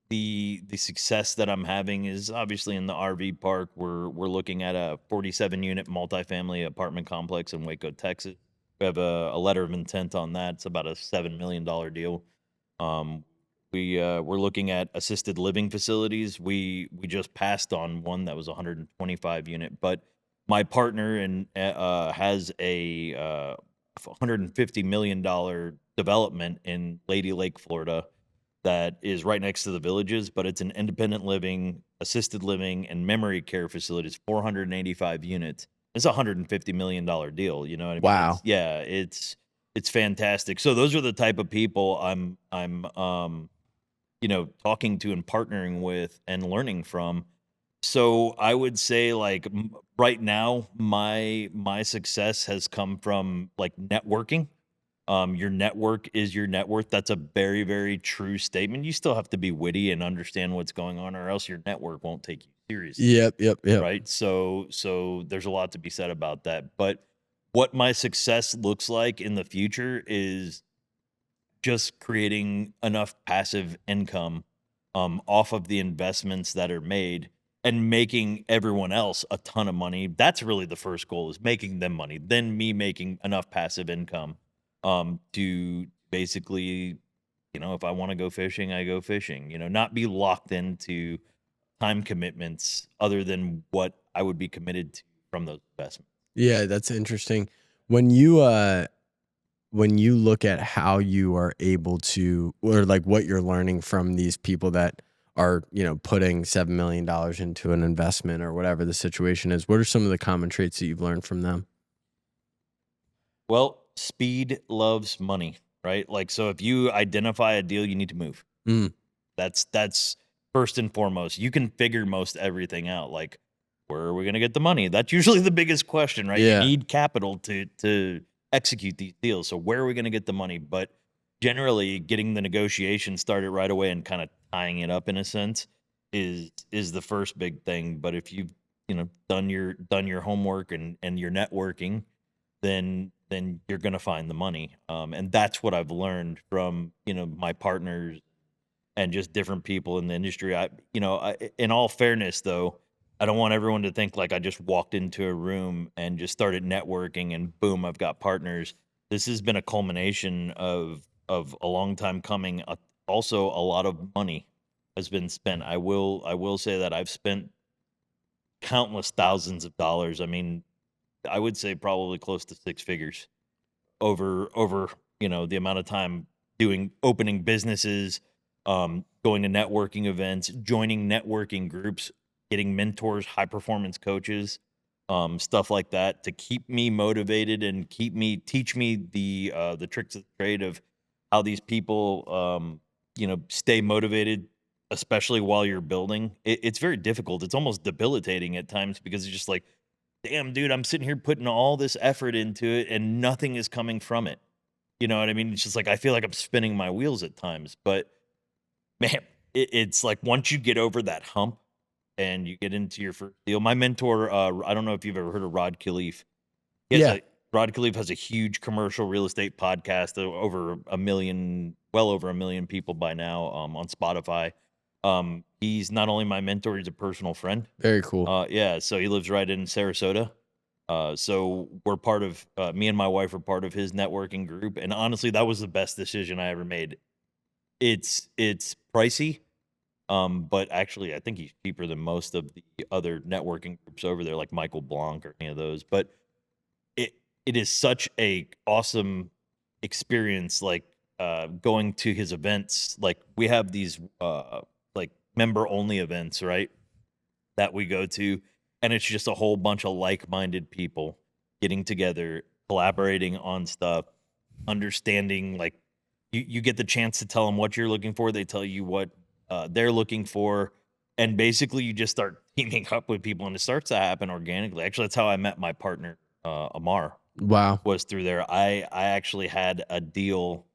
the success that I'm having is obviously in the RV park. We're looking at a 47 unit multifamily apartment complex in Waco, Texas. We have a letter of intent on that. It's about a $7 million deal. Um, we're looking at assisted living facilities. We just passed on one that was 125 unit, but my partner has a $150 million development in Lady Lake, Florida, that is right next to the villages, but it's an independent living, assisted living, and memory care facility. It's 485 units. It's a $150 million deal. You know what I mean? Wow. It's fantastic. So those are the type of people I'm you know, talking to and partnering with and learning from. So I would say like right now my success has come from like networking. Your network is your net worth. That's a very, very true statement. You still have to be witty and understand what's going on, or else your network won't take you seriously, Yep. Yep. Yep. right? So there's a lot to be said about that. But what my success looks like in the future is just creating enough passive income off of the investments that are made and making everyone else a ton of money. That's really the first goal, is making them money, then me making enough passive income to basically, you know, if I want to go fishing, I go fishing, you know, not be locked into time commitments other than what I would be committed to from those investments. Yeah, that's interesting. When you look at how you are able to, or like what you're learning from these people that are, you know, putting $7 million into an investment or whatever the situation is, what are some of the common traits that you've learned from them? Well, speed loves money, right? Like, so if you identify a deal, you need to move. Mm, That's first and foremost. You can figure most everything out. Like, where are we going to get the money? That's usually the biggest question, right? You yeah. need capital to execute these deals. So where are we going to get the money? But generally, getting the negotiation started right away and kind of tying it up in a sense is the first big thing. But if you've done your homework and your networking, then you're gonna find the money. And that's what I've learned from, my partners and just different people in the industry. In all fairness, though, I don't want everyone to think like I just walked into a room and just started networking and boom, I've got partners. This has been a culmination of a long time coming. Also, a lot of money has been spent. I will say that I've spent countless thousands of dollars. I mean, I would say probably close to six figures over the amount of time doing opening businesses, going to networking events, joining networking groups, getting mentors, high performance coaches, stuff like that to keep me motivated and teach me the tricks of the trade of how these people stay motivated, especially while you're building. It's very difficult. It's almost debilitating at times because it's just like, damn, dude, I'm sitting here putting all this effort into it and nothing is coming from it. You know what I mean? It's just like I feel like I'm spinning my wheels at times. But man, it's like once you get over that hump and you get into your first deal. My mentor, I don't know if you've ever heard of Rod Khleif. Yeah. Rod Khleif has a huge commercial real estate podcast, well over a million people by now, on Spotify. He's not only my mentor, he's a personal friend. Very cool. Yeah, so he lives right in Sarasota. So we're part of me and my wife are part of his networking group, and honestly, that was the best decision I ever made. It's pricey, but actually, I think he's cheaper than most of the other networking groups over there, like Michael Blanc or any of those. But it it is such a awesome experience, like going to his events. Like we have these like member only events, right? That we go to, and it's just a whole bunch of like-minded people getting together, collaborating on stuff, understanding, like, you get the chance to tell them what you're looking for, they tell you what, they're looking for, and basically you just start teaming up with people, and it starts to happen organically. Actually, that's how I met my partner, Amar, Wow. was through there. I actually had a deal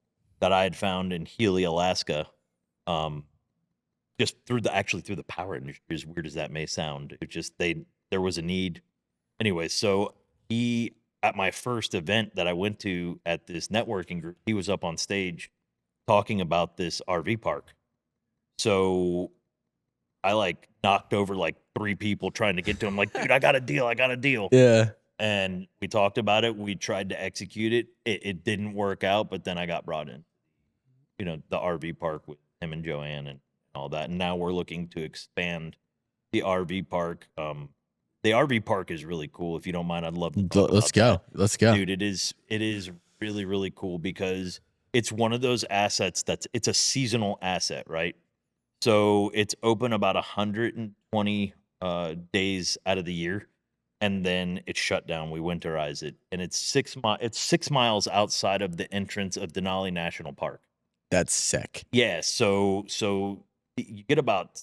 that I had found in Healy, Alaska, um, just through the power industry, as weird as that may sound. It just there was a need. Anyway, so he at my first event that I went to at this networking group, he was up on stage talking about this RV park. So I like knocked over like three people trying to get to him, like, dude, I got a deal, I got a deal. Yeah. And we talked about it. We tried to execute it. It didn't work out, but then I got brought in, the RV park with him and Joanne and all that. And now we're looking to expand the RV park. The RV park is really cool. If you don't mind, I'd love to talk Let's about go. that. Let's go. Dude, it is really, really cool because it's one of those assets it's a seasonal asset, right? So it's open about 120 days out of the year, and then it's shut down. We winterize it, and it's 6 miles outside of the entrance of Denali National Park. That's sick. Yeah, so you get about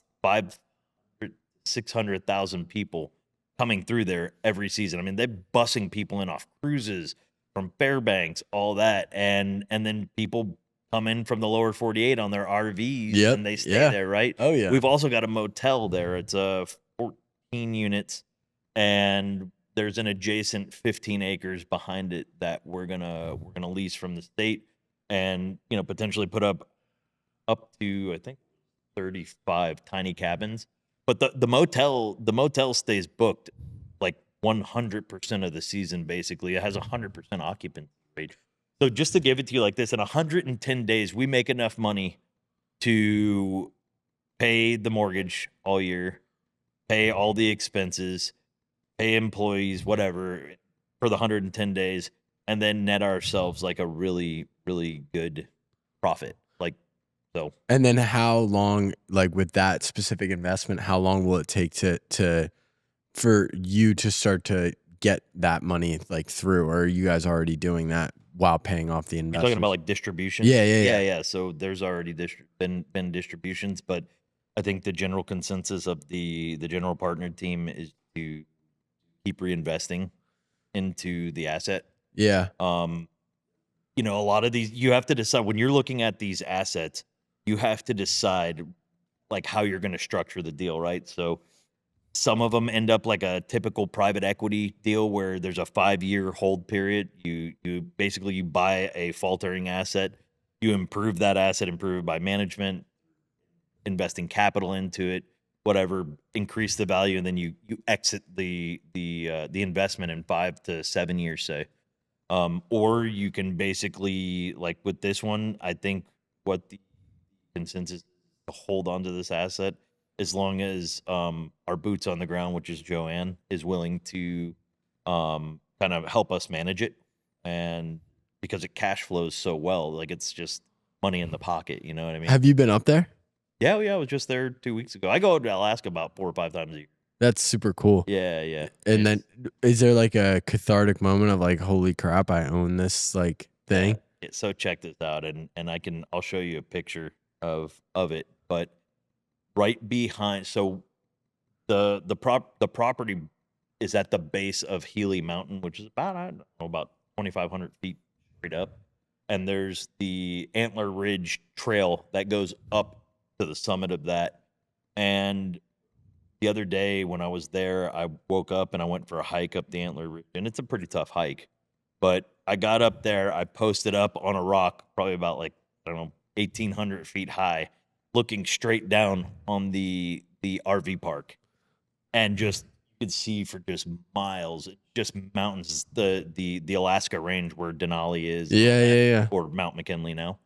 600,000 people coming through there every season. I mean, they're bussing people in off cruises from Fairbanks, all that, and then people come in from the lower 48 on their RVs, Yep. and they stay Yeah. there, right? Oh yeah. We've also got a motel there. It's 14 units, and there's an adjacent 15 acres behind it that we're gonna lease from the state, and potentially put up to, I think, 35 tiny cabins. But the motel stays booked like 100% of the season. Basically, it has 100% occupancy rate. So just to give it to you like this, in 110 days, we make enough money to pay the mortgage all year, pay all the expenses, pay employees, whatever, for the 110 days, and then net ourselves like a really, really good profit. Like, so. And then how long, like with that specific investment, how long will it take for you to start to get that money like through, or are you guys already doing that while paying off the You're investment? talking about like distribution? Yeah. So there's already been distributions, but I think the general consensus of the general partner team is to keep reinvesting into the asset. Yeah. A lot of these, you have to decide when you're looking at these assets, you have to decide like how you're going to structure the deal, right? So Some of them end up like a typical private equity deal where there's a 5-year hold period. You basically you buy a faltering asset, you improve that asset, improve it by management, investing capital into it, whatever, increase the value, and then you exit the investment in 5 to 7 years, say. Or you can basically, like with this one, I think what the consensus is to hold on to this asset as long as our boots on the ground, which is Joanne, is willing to kind of help us manage it. And because it cash flows so well, like it's just money in the pocket, you know what I mean? Have you been up there? Yeah, I was just there 2 weeks ago. I go to Alaska about 4 or 5 times a year. That's super cool. Yeah. And then is there like a cathartic moment of like, holy crap, I own this like thing? Yeah, so check this out, and I'll show you a picture of it. But right behind, so the property is at the base of Healy Mountain, which is about, I don't know, about 2,500 feet straight up. And there's the Antler Ridge Trail that goes up to the summit of that. And the other day when I was there, I woke up and I went for a hike up the Antler Ridge, and it's a pretty tough hike. But I got up there, I posted up on a rock, probably about like, I don't know, 1,800 feet high, looking straight down on the RV park, and just you could see for just miles, just mountains, the Alaska range where Denali is, Yeah. or Mount McKinley now,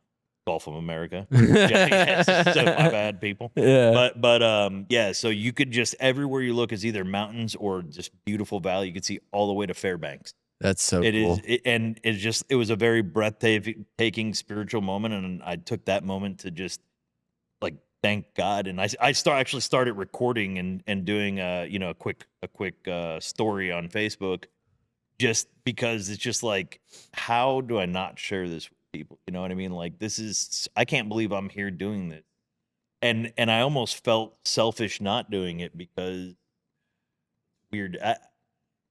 Gulf of America. Yes, so my bad, people. Yeah. But yeah, so you could just, everywhere you look is either mountains or just beautiful valley. You could see all the way to Fairbanks. That's so It cool. and it was a very breathtaking spiritual moment, and I took that moment to just like thank God. And I actually started recording and doing a quick story on Facebook, just because it's just like, how do I not share this with people? You know what I mean? Like, I can't believe I'm here doing this, and I almost felt selfish not doing it because weird.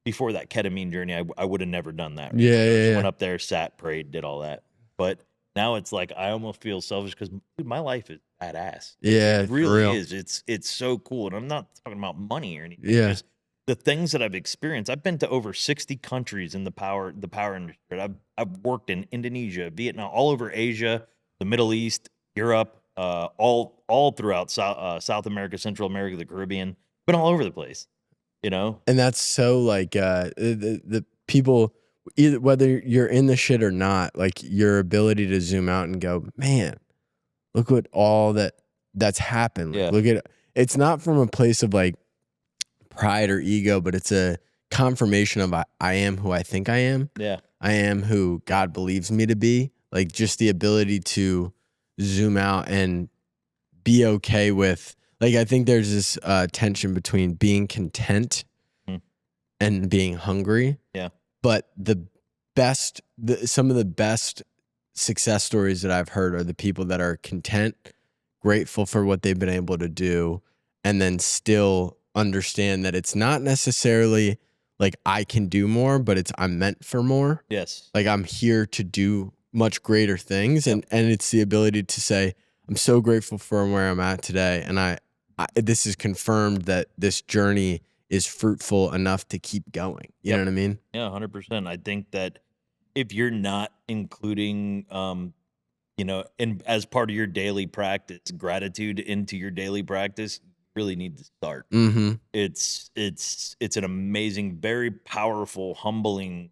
Before that ketamine journey, I would have never done that. Right? Yeah. Went up there, sat, prayed, did all that. But now it's like I almost feel selfish because my life is badass. Yeah, It for really real. is. It's so cool, and I'm not talking about money or anything. Yeah. Just the things that I've experienced. I've been to over 60 countries in the power industry. I've worked in Indonesia, Vietnam, all over Asia, the Middle East, Europe, all throughout South America, Central America, the Caribbean. Been all over the place. You know? And that's so like the people, either whether you're in the shit or not, like your ability to zoom out and go, man, look what all that's happened. Like, Yeah. look at it's not from a place of like pride or ego, but it's a confirmation of I am who I think I am. Yeah. I am who God believes me to be. Like just the ability to zoom out and be okay with, like, I think there's this tension between being content and being hungry. Yeah. But some of the best success stories that I've heard are the people that are content, grateful for what they've been able to do, and then still understand that it's not necessarily like I can do more, but it's I'm meant for more. Yes. Like I'm here to do much greater things. And it's the ability to say, I'm so grateful for where I'm at today. And I this is confirmed that this journey is fruitful enough to keep going. You know what I mean? Yeah, 100%. I think that if you're not including, as part of your daily practice, gratitude into your daily practice, you really need to start. Mm-hmm. It's an amazing, very powerful, humbling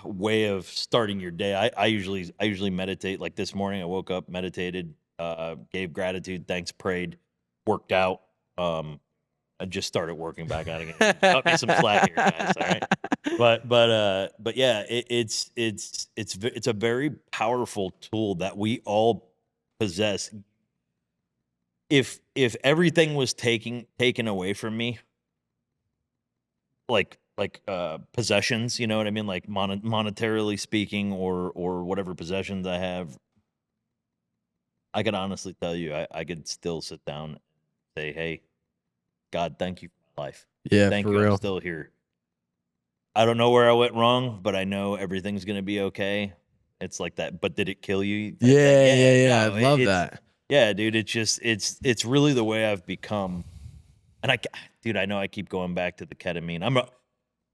way of starting your day. I usually meditate. Like this morning, I woke up, meditated, gave gratitude, thanks, prayed, worked out. I just started working back out again. Cut me some slack here, guys. All right, but yeah, it's a very powerful tool that we all possess. If everything was taken away from me, like possessions, you know what I mean, like monetarily speaking, or whatever possessions I have, I could honestly tell you, I could still sit down and say, hey, God, thank you for my life. Yeah, Thank for you. real. I'm still here. I don't know where I went wrong, but I know everything's gonna be okay. It's like that. But did it kill you? Yeah. No, I love that. Yeah, dude. It's just it's really the way I've become, And dude, I know I keep going back to the ketamine.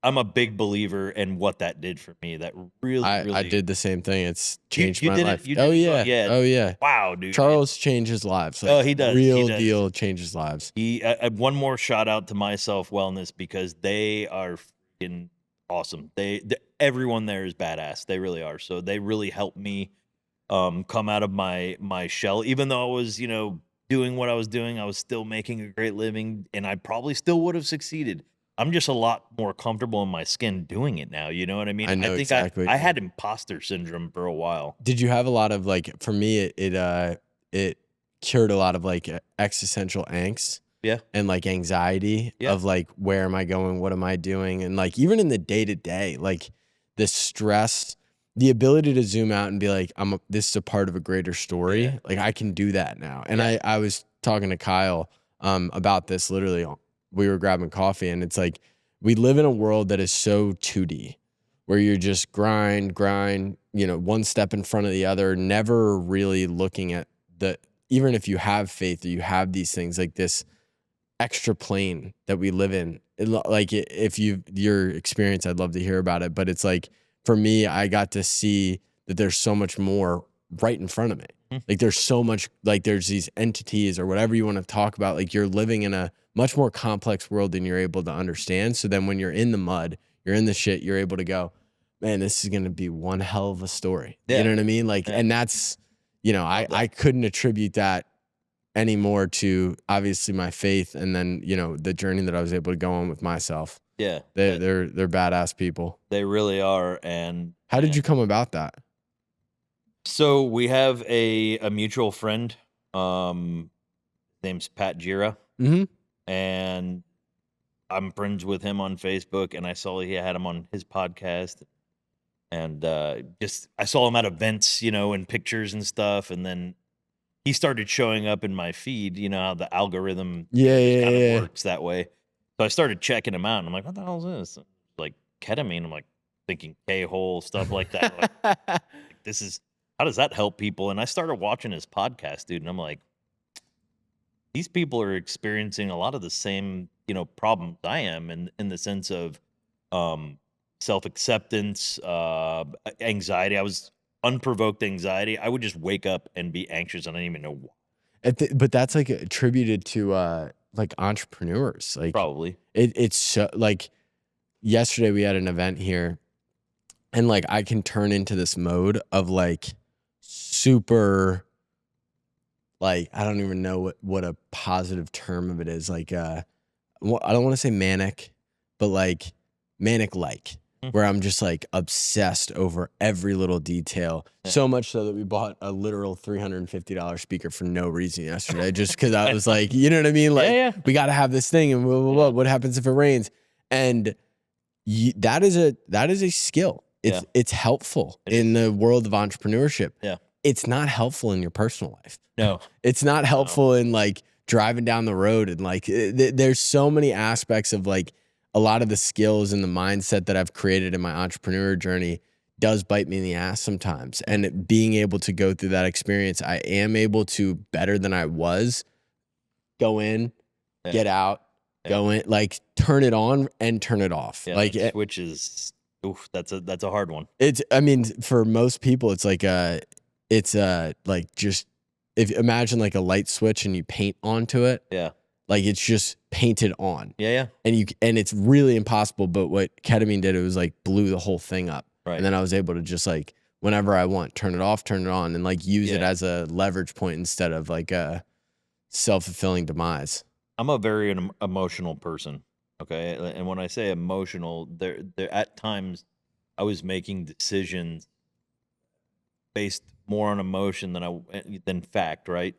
I'm a big believer in what that did for me. That really, I really. did the same thing. It's changed You my did it. life. You Oh did as well. yeah. Yeah. Oh yeah. Wow, dude. Charles changes lives. Oh, Like he does. He real does. deal changes lives. One more shout out to My Self Wellness because they are freaking awesome. Everyone there is badass. They really are. So they really helped me come out of my shell. Even though I was, doing what I was doing, I was still making a great living, and I probably still would have succeeded. I'm just a lot more comfortable in my skin doing it now. You know what I mean? I I know think exactly what I you had mean. imposter syndrome for a while. Did you have a lot of like? For me, it cured a lot of like existential angst Yeah. and like anxiety Yeah. of like, where am I going? What am I doing? And like even in the day to day, like the stress, the ability to zoom out and be like, this is a part of a greater story. Yeah. Like I can do that now. And Yeah. I was talking to Kyle about this literally. We were grabbing coffee, and it's like we live in a world that is so 2D, where you're just grind, one step in front of the other, never really looking at even if you have faith or you have these things, like this extra plane that we live in. Like if your experience, I'd love to hear about it. But it's like, for me, I got to see that there's so much more right in front of me. Mhm. Like there's so much, like there's these entities or whatever you want to talk about. Like you're living in a much more complex world than you're able to understand. So then when you're in the mud, you're in the shit, you're able to go, man, this is going to be one hell of a story. You Yeah. know what I mean? Like, Yeah. and that's, Love that. I couldn't attribute that anymore to obviously my faith, and then the journey that I was able to go on with myself. Yeah. They're badass people. They really are. And How did you come about that? so we have a mutual friend, name's Pat Gira, Mm-hmm. and I'm friends with him on Facebook, and I saw he had him on his podcast, and just I saw him at events, and pictures and stuff, and then he started showing up in my feed. You know how the algorithm Yeah, just yeah, kind of yeah. works that way. So I started checking him out, and I'm like, what the hell is this? Like ketamine. I'm like thinking K-hole, stuff like that. Like, how does that help people? And I started watching his podcast, dude, and I'm like, these people are experiencing a lot of the same, problems I am in the sense of self-acceptance, anxiety. I was unprovoked anxiety. I would just wake up and be anxious, and I didn't even know why. But that's like attributed to like entrepreneurs. Like Probably. it's so, like yesterday we had an event here, and like I can turn into this mode of like super, like I don't even know what a positive term of it is. Like I don't want to say manic, but like manic like, Mhm. where I'm just like obsessed over every little detail. Yeah. So much so that we bought a literal $350 speaker for no reason yesterday, just because I was like, you know what I mean? Like, Yeah. we got to have this thing, and blah, blah, blah. Yeah. What happens if it rains? And that is a skill. It's helpful in the world of entrepreneurship. Yeah. It's not helpful in your personal life. No. It's not helpful in like driving down the road, and like there's so many aspects of like a lot of the skills and the mindset that I've created in my entrepreneur journey does bite me in the ass sometimes. And being able to go through that experience, I am able to, better than I was, go in, Yeah. get out, Yeah. go in, like turn it on and turn it off. Yeah, Like which is, that's a hard one. I mean, for most people, it's like like just, if imagine like a light switch and you paint onto it. Yeah. Like it's just painted on. Yeah. And it's really impossible. But what ketamine did, it was like blew the whole thing up. Right. And then I was able to just like, whenever I want, turn it off, turn it on, and like use it Yeah. as a leverage point instead of like a self-fulfilling demise. I'm a very emotional person. Okay. And when I say emotional, there at times I was making decisions based more on emotion than fact, right?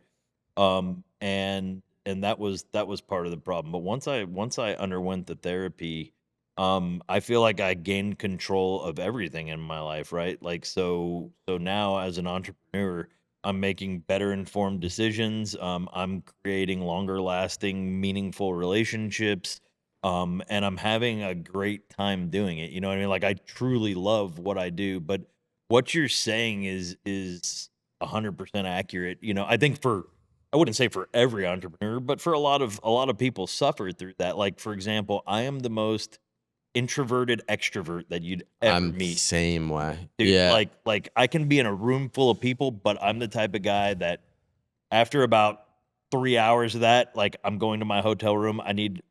And that was part of the problem. But once I underwent the therapy, I feel like I gained control of everything in my life, right? Like so now as an entrepreneur, I'm making better informed decisions. I'm creating longer lasting, meaningful relationships. And I'm having a great time doing it. You know what I mean? Like I truly love what I do, but what you're saying is 100% accurate. I think for I wouldn't say for every entrepreneur, but for a lot of people suffer through that. Like, for example, I am the most introverted extrovert that you'd ever I'm meet. same way. Dude, Yeah. like I can be in a room full of people, but I'm the type of guy that after about 3 hours of that, like, I'm going to my hotel room, I need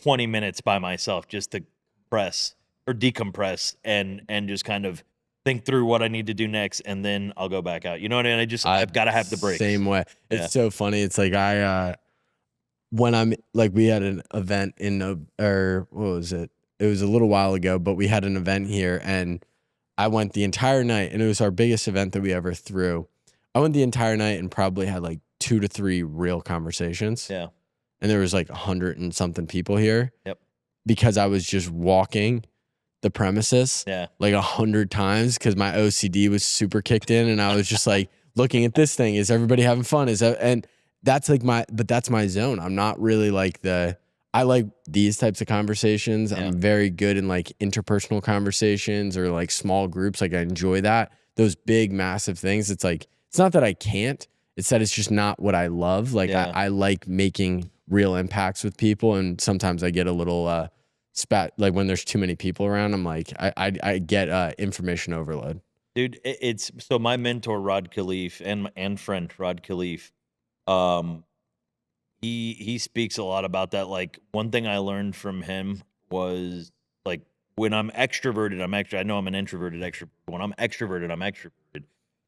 20 minutes by myself just to press or decompress and just kind of think through what I need to do next, and then I'll go back out. You know what I mean? I've I'm gotta have the breaks. same way. Yeah. It's so funny. It's like when I'm like we had an event in or what was it? It was a little while ago, but we had an event here and I went the entire night and it was our biggest event that we ever threw. I went the entire night and probably had like 2 to 3 real conversations. Yeah. And there was like 100 and something people here Yep. because I was just walking the premises Yeah. like 100 times because my OCD was super kicked in and I was just like looking at this thing. Is everybody having fun? And that's like that's my zone. I'm not really like I like these types of conversations. Yeah. I'm very good in like interpersonal conversations or like small groups. Like I enjoy that. Those big, massive things. It's like, it's not that I can't. It's that it's just not what I love. Like Yeah. I like making real impacts with people. And sometimes I get a little like when there's too many people around, I'm like, I get information overload. Dude, it's so my mentor Rod Khalif and friend Rod Khalif, um, he speaks a lot about that. Like, one thing I learned from him was, like, when I'm extroverted, I'm extra. I know I'm an introverted extrovert. When I'm extroverted, I'm extroverted.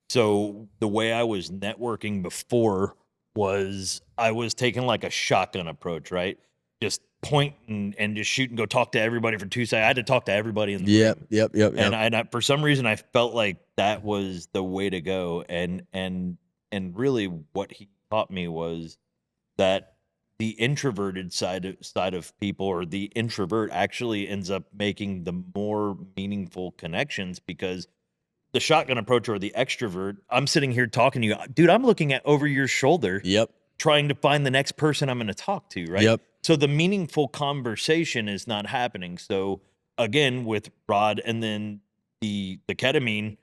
So the way I was networking before was I was taking like a shotgun approach, right? Just point and just shoot and go talk to everybody for 2 seconds. I had to talk to everybody in the Yep, room. yep, yep, And yep. for some reason I felt like that was the way to go. And really what he taught me was that the introverted side of people, or the introvert, actually ends up making the more meaningful connections, because the shotgun approach, or the extrovert, I'm sitting here talking to you, dude, I'm looking at over your shoulder Yep, trying to find the next person I'm going to talk to, right? yep. So the meaningful conversation is not happening. So again, with Rod and then the ketamine,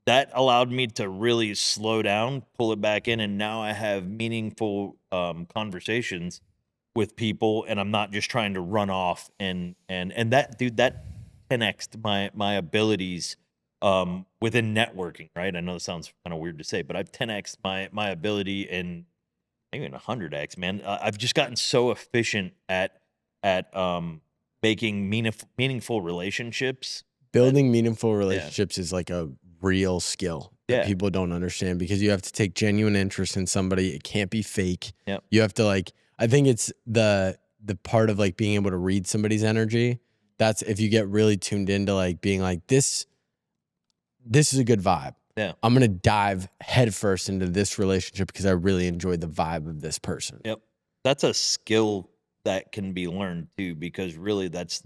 that allowed me to really slow down, pull it back in, and now I have meaningful conversations with people, and I'm not just trying to run off. And that, dude, that 10x my abilities within networking, right? I know it sounds kind of weird to say, but I've 10x my ability, and even 100x, man. I've just gotten so efficient at making meaningful relationships. Building meaningful relationships is like a real skill that Yeah. people don't understand because you have to take genuine interest in somebody. It can't be fake. Yep. You have to like, I think it's the part of like being able to read somebody's energy. That's if you get really tuned into like being like this is a good vibe. Yeah. I'm going to dive headfirst into this relationship because I really enjoy the vibe of this person. Yep. That's a skill that can be learned too, because really that's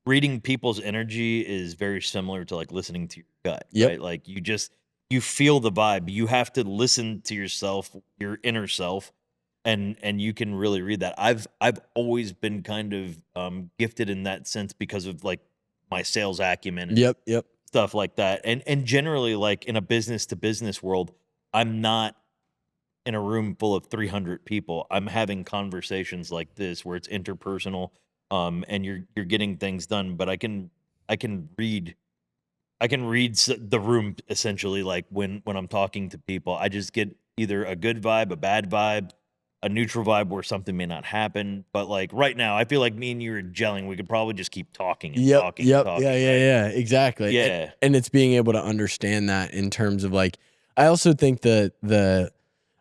reading people's energy is very similar to like listening to your gut, Yep. right? Like you feel the vibe. You have to listen to yourself, your inner self, and you can really read that. I've always been kind of gifted in that sense because of like my sales acumen and Yep. Yep. stuff like that. And generally, like in a business to business world, I'm not in a room full of 300 people. I'm having conversations like this where it's interpersonal, and you're getting things done. But I can read the room essentially. Like when I'm talking to people, I just get either a good vibe, a bad vibe, a neutral vibe where something may not happen. But like right now, I feel like me and you are gelling. We could probably just keep talking and Yep. talking. Yep. And talking, Yeah. Yeah. right? Yeah. Exactly. Yeah. And it's being able to understand that in terms of like, I also think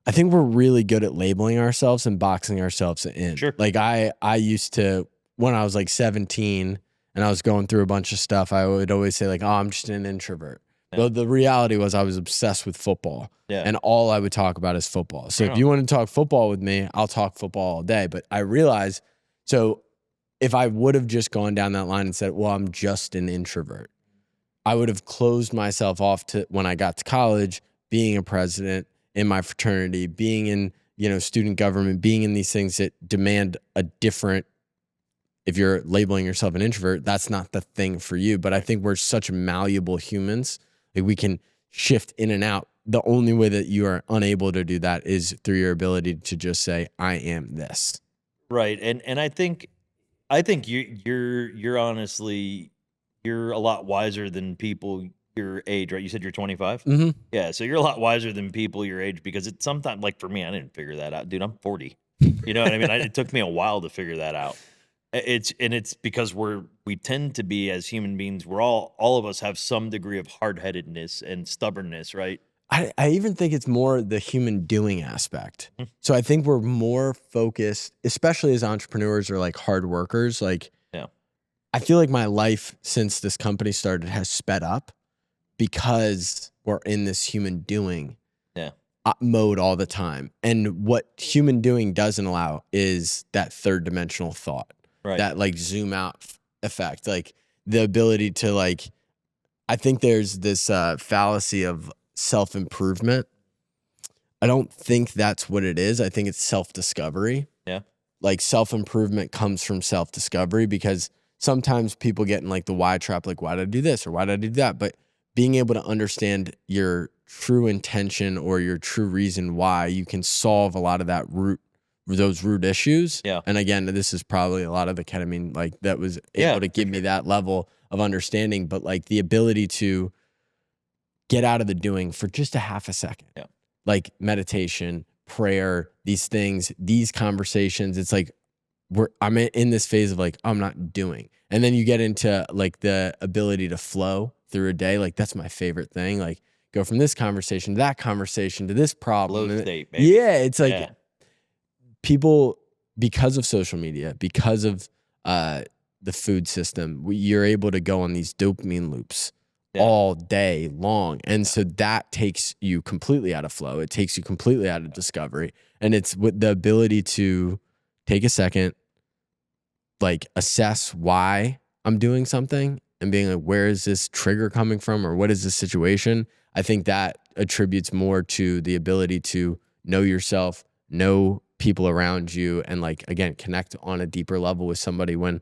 I think we're really good at labeling ourselves and boxing ourselves in. Sure. Like I used to, when I was like 17 and I was going through a bunch of stuff, I would always say like, oh, I'm just an introvert. Yeah. But the reality was I was obsessed with football. Yeah. And all I would talk about is football. So Right if on. you want to talk football with me, I'll talk football all day. But I realized, so if I would have just gone down that line and said, well, I'm just an introvert, I would have closed myself off to when I got to college, being a president in my fraternity, being in, student government, being in these things that demand a different, if you're labeling yourself an introvert, that's not the thing for you. But I think we're such malleable humans. Like we can shift in and out the only way that you are unable to do that is through your ability to just say, I am this. Right. And I think you're honestly, you're a lot wiser than people your age, right? You said you're 25? Mm-hmm. Yeah, so you're a lot wiser than people your age, because it's sometimes, like, for me, I didn't figure that out. Dude, I'm 40. You know what I mean? It took me a while to figure that out. It's because we tend to be, as human beings, we're all of us have some degree of hard-headedness and stubbornness, right? I even think it's more the human doing aspect. Mm. So I think we're more focused, especially as entrepreneurs or like hard workers. Like, Yeah. I feel like my life since this company started has sped up because we're in this human doing Yeah. mode all the time. And what human doing doesn't allow is that third dimensional thought, Right. that like zoom out effect, like the ability to like, I think there's this fallacy of self-improvement. I don't think that's what it is. I think it's self-discovery. Yeah. Like self-improvement comes from self-discovery, because sometimes people get in like the why trap, like, why did I do this or why did I do that? But being able to understand your true intention or your true reason why, you can solve a lot of those root issues. Yeah. And again, this is probably a lot of the ketamine, like that was Yeah, able to for give me sure. that level of understanding, but like the ability to get out of the doing for just a half a second. Yeah. Like meditation, prayer, these things, these conversations. It's like I'm in this phase of like, I'm not doing. And then you get into like the ability to flow through a day. Like that's my favorite thing. Like go from this conversation to that conversation to this problem. Flow And state, baby. yeah, it's like Yeah. people, because of social media, because of the food system, you're able to go on these dopamine loops Yeah. all day long. And so that takes you completely out of flow. It takes you completely out of discovery. And it's with the ability to take a second, like assess why I'm doing something and being like, where is this trigger coming from, or what is this situation? I think that attributes more to the ability to know yourself, know people around you, and like, again, connect on a deeper level with somebody. When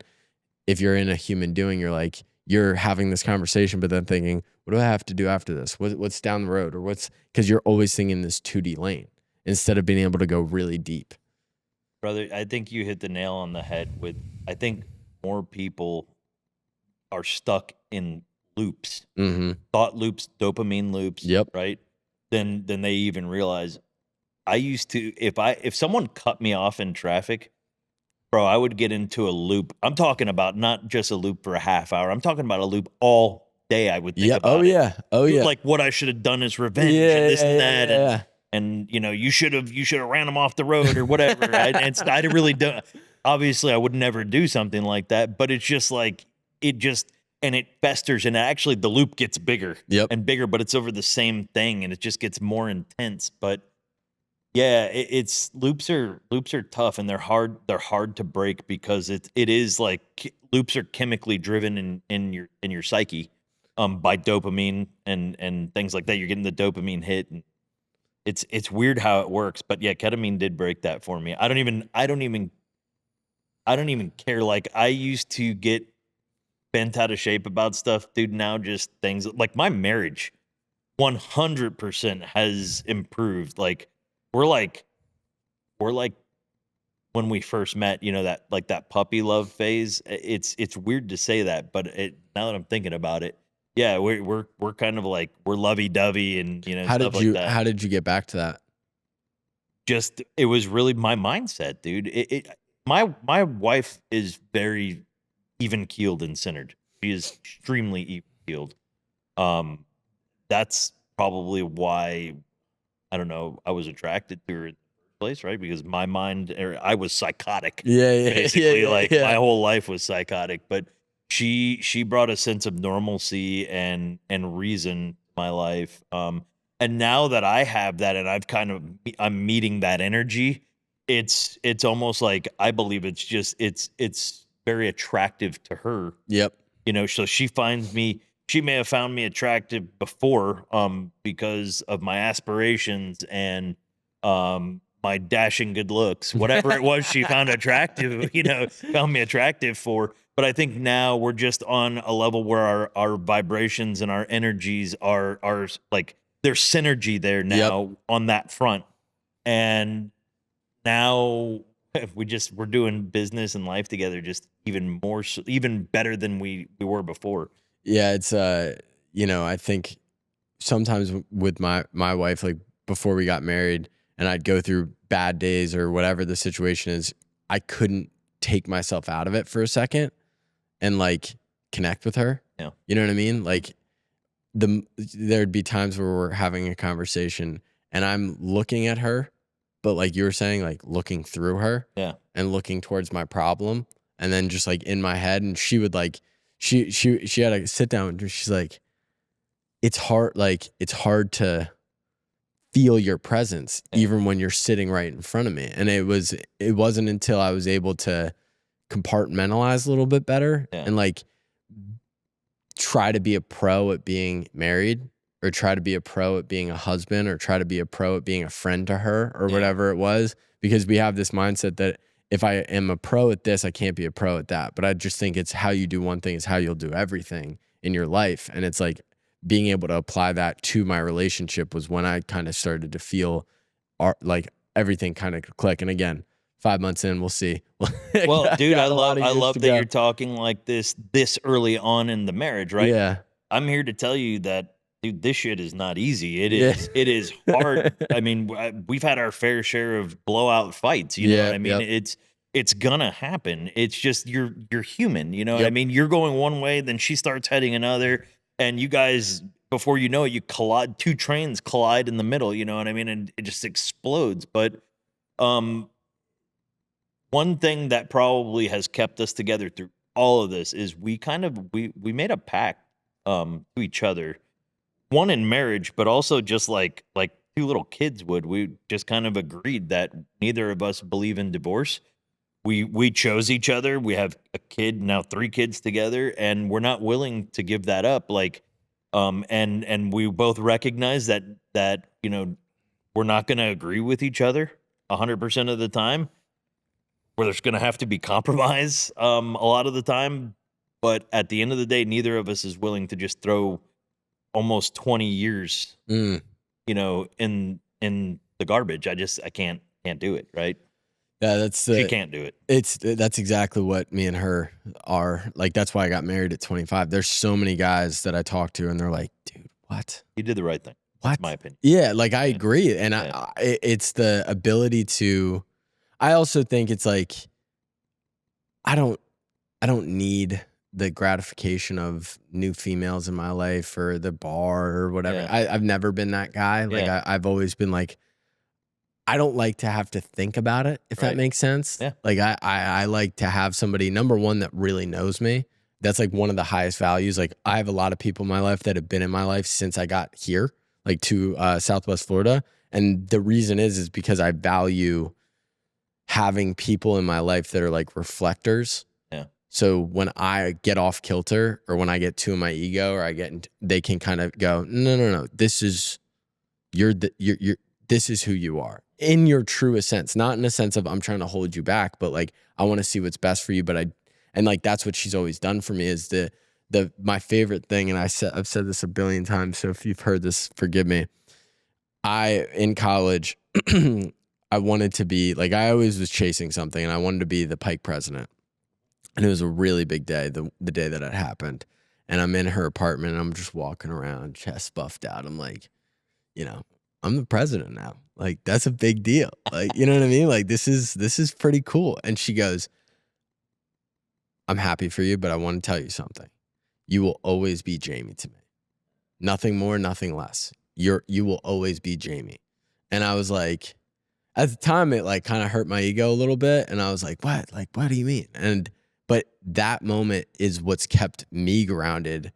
if you're in a human doing, you're like, you're having this conversation, but then thinking, what do I have to do after this? What's down the road, or because you're always thinking this 2D lane instead of being able to go really deep. Brother, I think you hit the nail on the head with, I think more people are stuck in loops, thought loops, dopamine loops, Yep. right? Than they even realize. I used to, if someone cut me off in traffic, bro, I would get into a loop. I'm talking about not just a loop for a half hour. I'm talking about a loop all day. I would think Yeah. about Oh yeah. Oh yeah. like what I should have done is revenge Yeah, and this yeah, and yeah, that, yeah. and you know, you should have ran them off the road or whatever. I really don't. Obviously, I would never do something like that. But it's just like and it festers, and actually the loop gets bigger Yep. and bigger. But it's over the same thing, and it just gets more intense. But yeah, it's loops are tough, and they're hard to break, because it is like loops are chemically driven in your psyche, by dopamine and things like that. You're getting the dopamine hit, and it's weird how it works. But yeah, ketamine did break that for me. I don't even care. Like, I used to get bent out of shape about stuff, dude. Now just things like my marriage 100% has improved. Like we're like when we first met, you know, that like that puppy love phase. It's weird to say that, but now that I'm thinking about it, yeah, we're kind of like we're lovey dovey, and you know, stuff like that. How did you get back to that? Just it was really my mindset, dude. My wife is very even keeled and centered. She is extremely even keeled. That's probably why, I don't know, I was attracted to her in the first place, right? Because my mind, I was psychotic. Yeah. Basically, like my whole life was psychotic. But she brought a sense of normalcy and reason to my life. And now that I have that, and I'm meeting that energy, it's almost like I believe it's very attractive to her. Yep. You know, so she may have found me attractive before, because of my aspirations and my dashing good looks, whatever it was she found attractive, you know, found me attractive for. But I think now we're just on a level where our vibrations and our energies are like there's synergy there now on that front. And now if we're doing business and life together, just even more, even better than we were before. Yeah. It's, I think sometimes with my wife, like before we got married and I'd go through bad days or whatever the situation is, I couldn't take myself out of it for a second and like connect with her. Yeah. You know what I mean? Like there'd be times where we're having a conversation and I'm looking at her, but like you were saying, like looking through her and looking towards my problem. And then just like in my head, and she would like, she had to sit down and she's like, it's hard to feel your presence even when you're sitting right in front of me. And it wasn't until I was able to compartmentalize a little bit better and like try to be a pro at being married, or try to be a pro at being a husband, or try to be a pro at being a friend to her, or whatever it was, because we have this mindset that if I am a pro at this, I can't be a pro at that. But I just think it's how you do one thing is how you'll do everything in your life. And it's like being able to apply that to my relationship was when I kind of started to feel like everything kind of click. And again, 5 months in, we'll see. Well, dude, I love that you're talking like this early on in the marriage, right? Yeah. I'm here to tell you that, dude, this shit is not easy. It is hard. I mean, we've had our fair share of blowout fights. You know what I mean? It's gonna happen. It's just you're human. You know what I mean? You're going one way, then she starts heading another, and you guys, before you know it, you collide. Two trains collide in the middle. You know what I mean? And it just explodes. But one thing that probably has kept us together through all of this is we made a pact to each other, one in marriage, but also just like two little kids would. We just kind of agreed that neither of us believe in divorce. We chose each other. We have a kid now, 3 kids together, and we're not willing to give that up. Like, and we both recognize that we're not going to agree with each other 100% of the time. Where there's going to have to be compromise a lot of the time. But at the end of the day, neither of us is willing to just throw almost 20 years, in the garbage. I can't do it, right? Yeah, she can't do it. That's exactly what me and her are. Like, that's why I got married at 25. There's so many guys that I talk to and they're like, dude, what? You did the right thing. That's my opinion. Yeah, like I agree. And it's the ability to, I also think it's like, I don't need the gratification of new females in my life or the bar or whatever. I've never been that guy. Like I've always been like, I don't like to have to think about it, if that makes sense. Yeah. Like I like to have somebody, number one, that really knows me. That's like one of the highest values. Like I have a lot of people in my life that have been in my life since I got here, like to Southwest Florida. And the reason is because I value having people in my life that are like reflectors. Yeah. So when I get off kilter or when I get too in my ego or they can kind of go, no. This is this is who you are in your truest sense, not in a sense of I'm trying to hold you back, but like, I want to see what's best for you. And like, that's what she's always done for me is my favorite thing. And I've said this a billion times. So if you've heard this, forgive me. In college, I wanted to be like, I always was chasing something and I wanted to be the Pike president. And it was a really big day, the day that it happened. And I'm in her apartment and I'm just walking around, chest buffed out. I'm like, I'm the president now. Like, that's a big deal. Like, you know what I mean? Like, this is pretty cool. And she goes, I'm happy for you, but I want to tell you something. You will always be Jamie to me. Nothing more, nothing less. You will always be Jamie. And I was like, at the time, it like kind of hurt my ego a little bit. And I was like, what? Like, what do you mean? But that moment is what's kept me grounded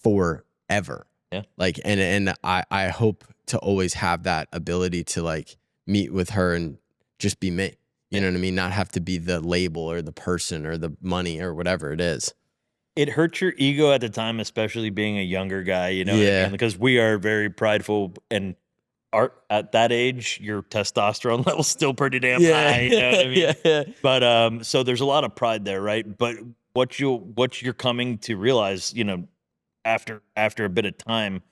forever. Yeah. Like, and I hope to always have that ability to like meet with her and just be me. You know what I mean? Not have to be the label or the person or the money or whatever it is. It hurt your ego at the time, especially being a younger guy, what I mean? Because we are very prideful and at that age, your testosterone level's still pretty damn high. You know what I mean? But so there's a lot of pride there, right? But what you're coming to realize, after a bit of time,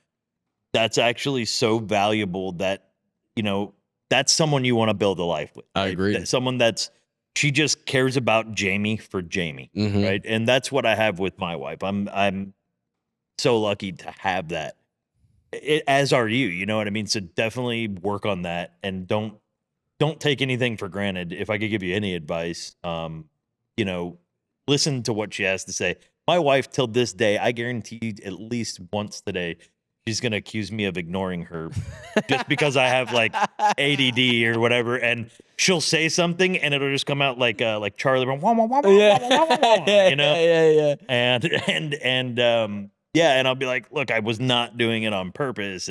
that's actually so valuable that, you know, that's someone you want to build a life with. I Right? agree. Someone she just cares about Jamie for Jamie. Mhm. Right. And that's what I have with my wife. I'm so lucky to have that. As are you know what I mean? So definitely work on that, and don't take anything for granted. If I could give you any advice, you know, listen to what she has to say. My wife, till this day, I guarantee you, at least once today, she's gonna accuse me of ignoring her just because I have like ADD or whatever, and she'll say something and it'll just come out like Charlie Brown, wah, wah, wah, wah, wah, wah, wah, wah, Yeah. you know, Yeah. and yeah, and I'll be like, look, I was not doing it on purpose,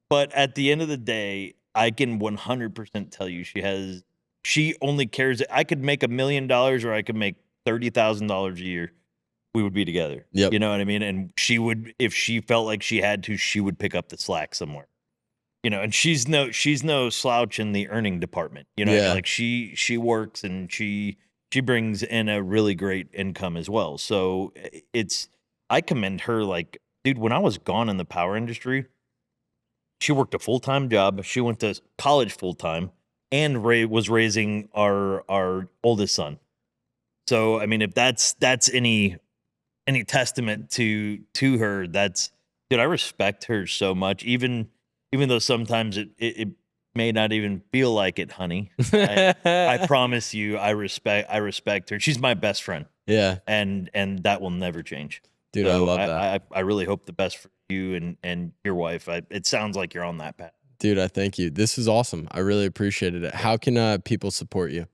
but at the end of the day, I can 100% tell you she only cares. I could make $1 million or I could make $30,000 a year. We would be together. Yep. You know what I mean? And she would, if she felt like she had to, she would pick up the slack somewhere. You know, and she's no slouch in the earning department. You know what I mean? Yeah. Like she works and she brings in a really great income as well. So I commend her. Like, dude, when I was gone in the power industry, she worked a full-time job. She went to college full-time and was raising our oldest son. So, I mean, if that's any testament to her, dude, I respect her so much. Even though sometimes it may not even feel like it, honey. I promise you, I respect her. She's my best friend. Yeah. And that will never change. Dude, I love that. I really hope the best for you and your wife. It sounds like you're on that path. Dude, I thank you. This is awesome. I really appreciated it. How can people support you?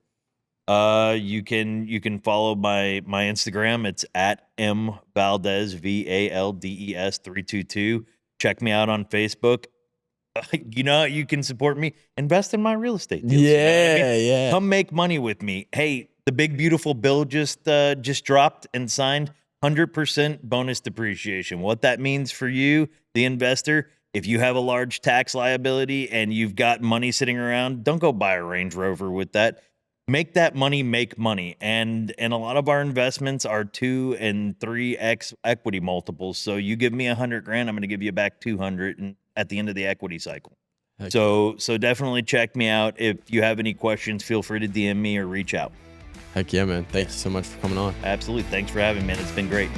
You can follow my Instagram. It's at mvaldes VALDES 322. Check me out on Facebook. You know, you can support me. Invest in my real estate deals. You know what I mean? Yeah. Come make money with me. Hey, the big beautiful bill just dropped and signed. 100% bonus depreciation. What that means for you, the investor, if you have a large tax liability and you've got money sitting around, don't go buy a Range Rover with that. Make that money make money. And a lot of our investments are 2 and 3x equity multiples. So you give me $100,000, I'm going to give you back 200 and at the end of the equity cycle. Heck So definitely check me out. If you have any questions, feel free to DM me or reach out. Heck yeah, man. Thank you so much for coming on. Absolutely. Thanks for having me, man. It's been great.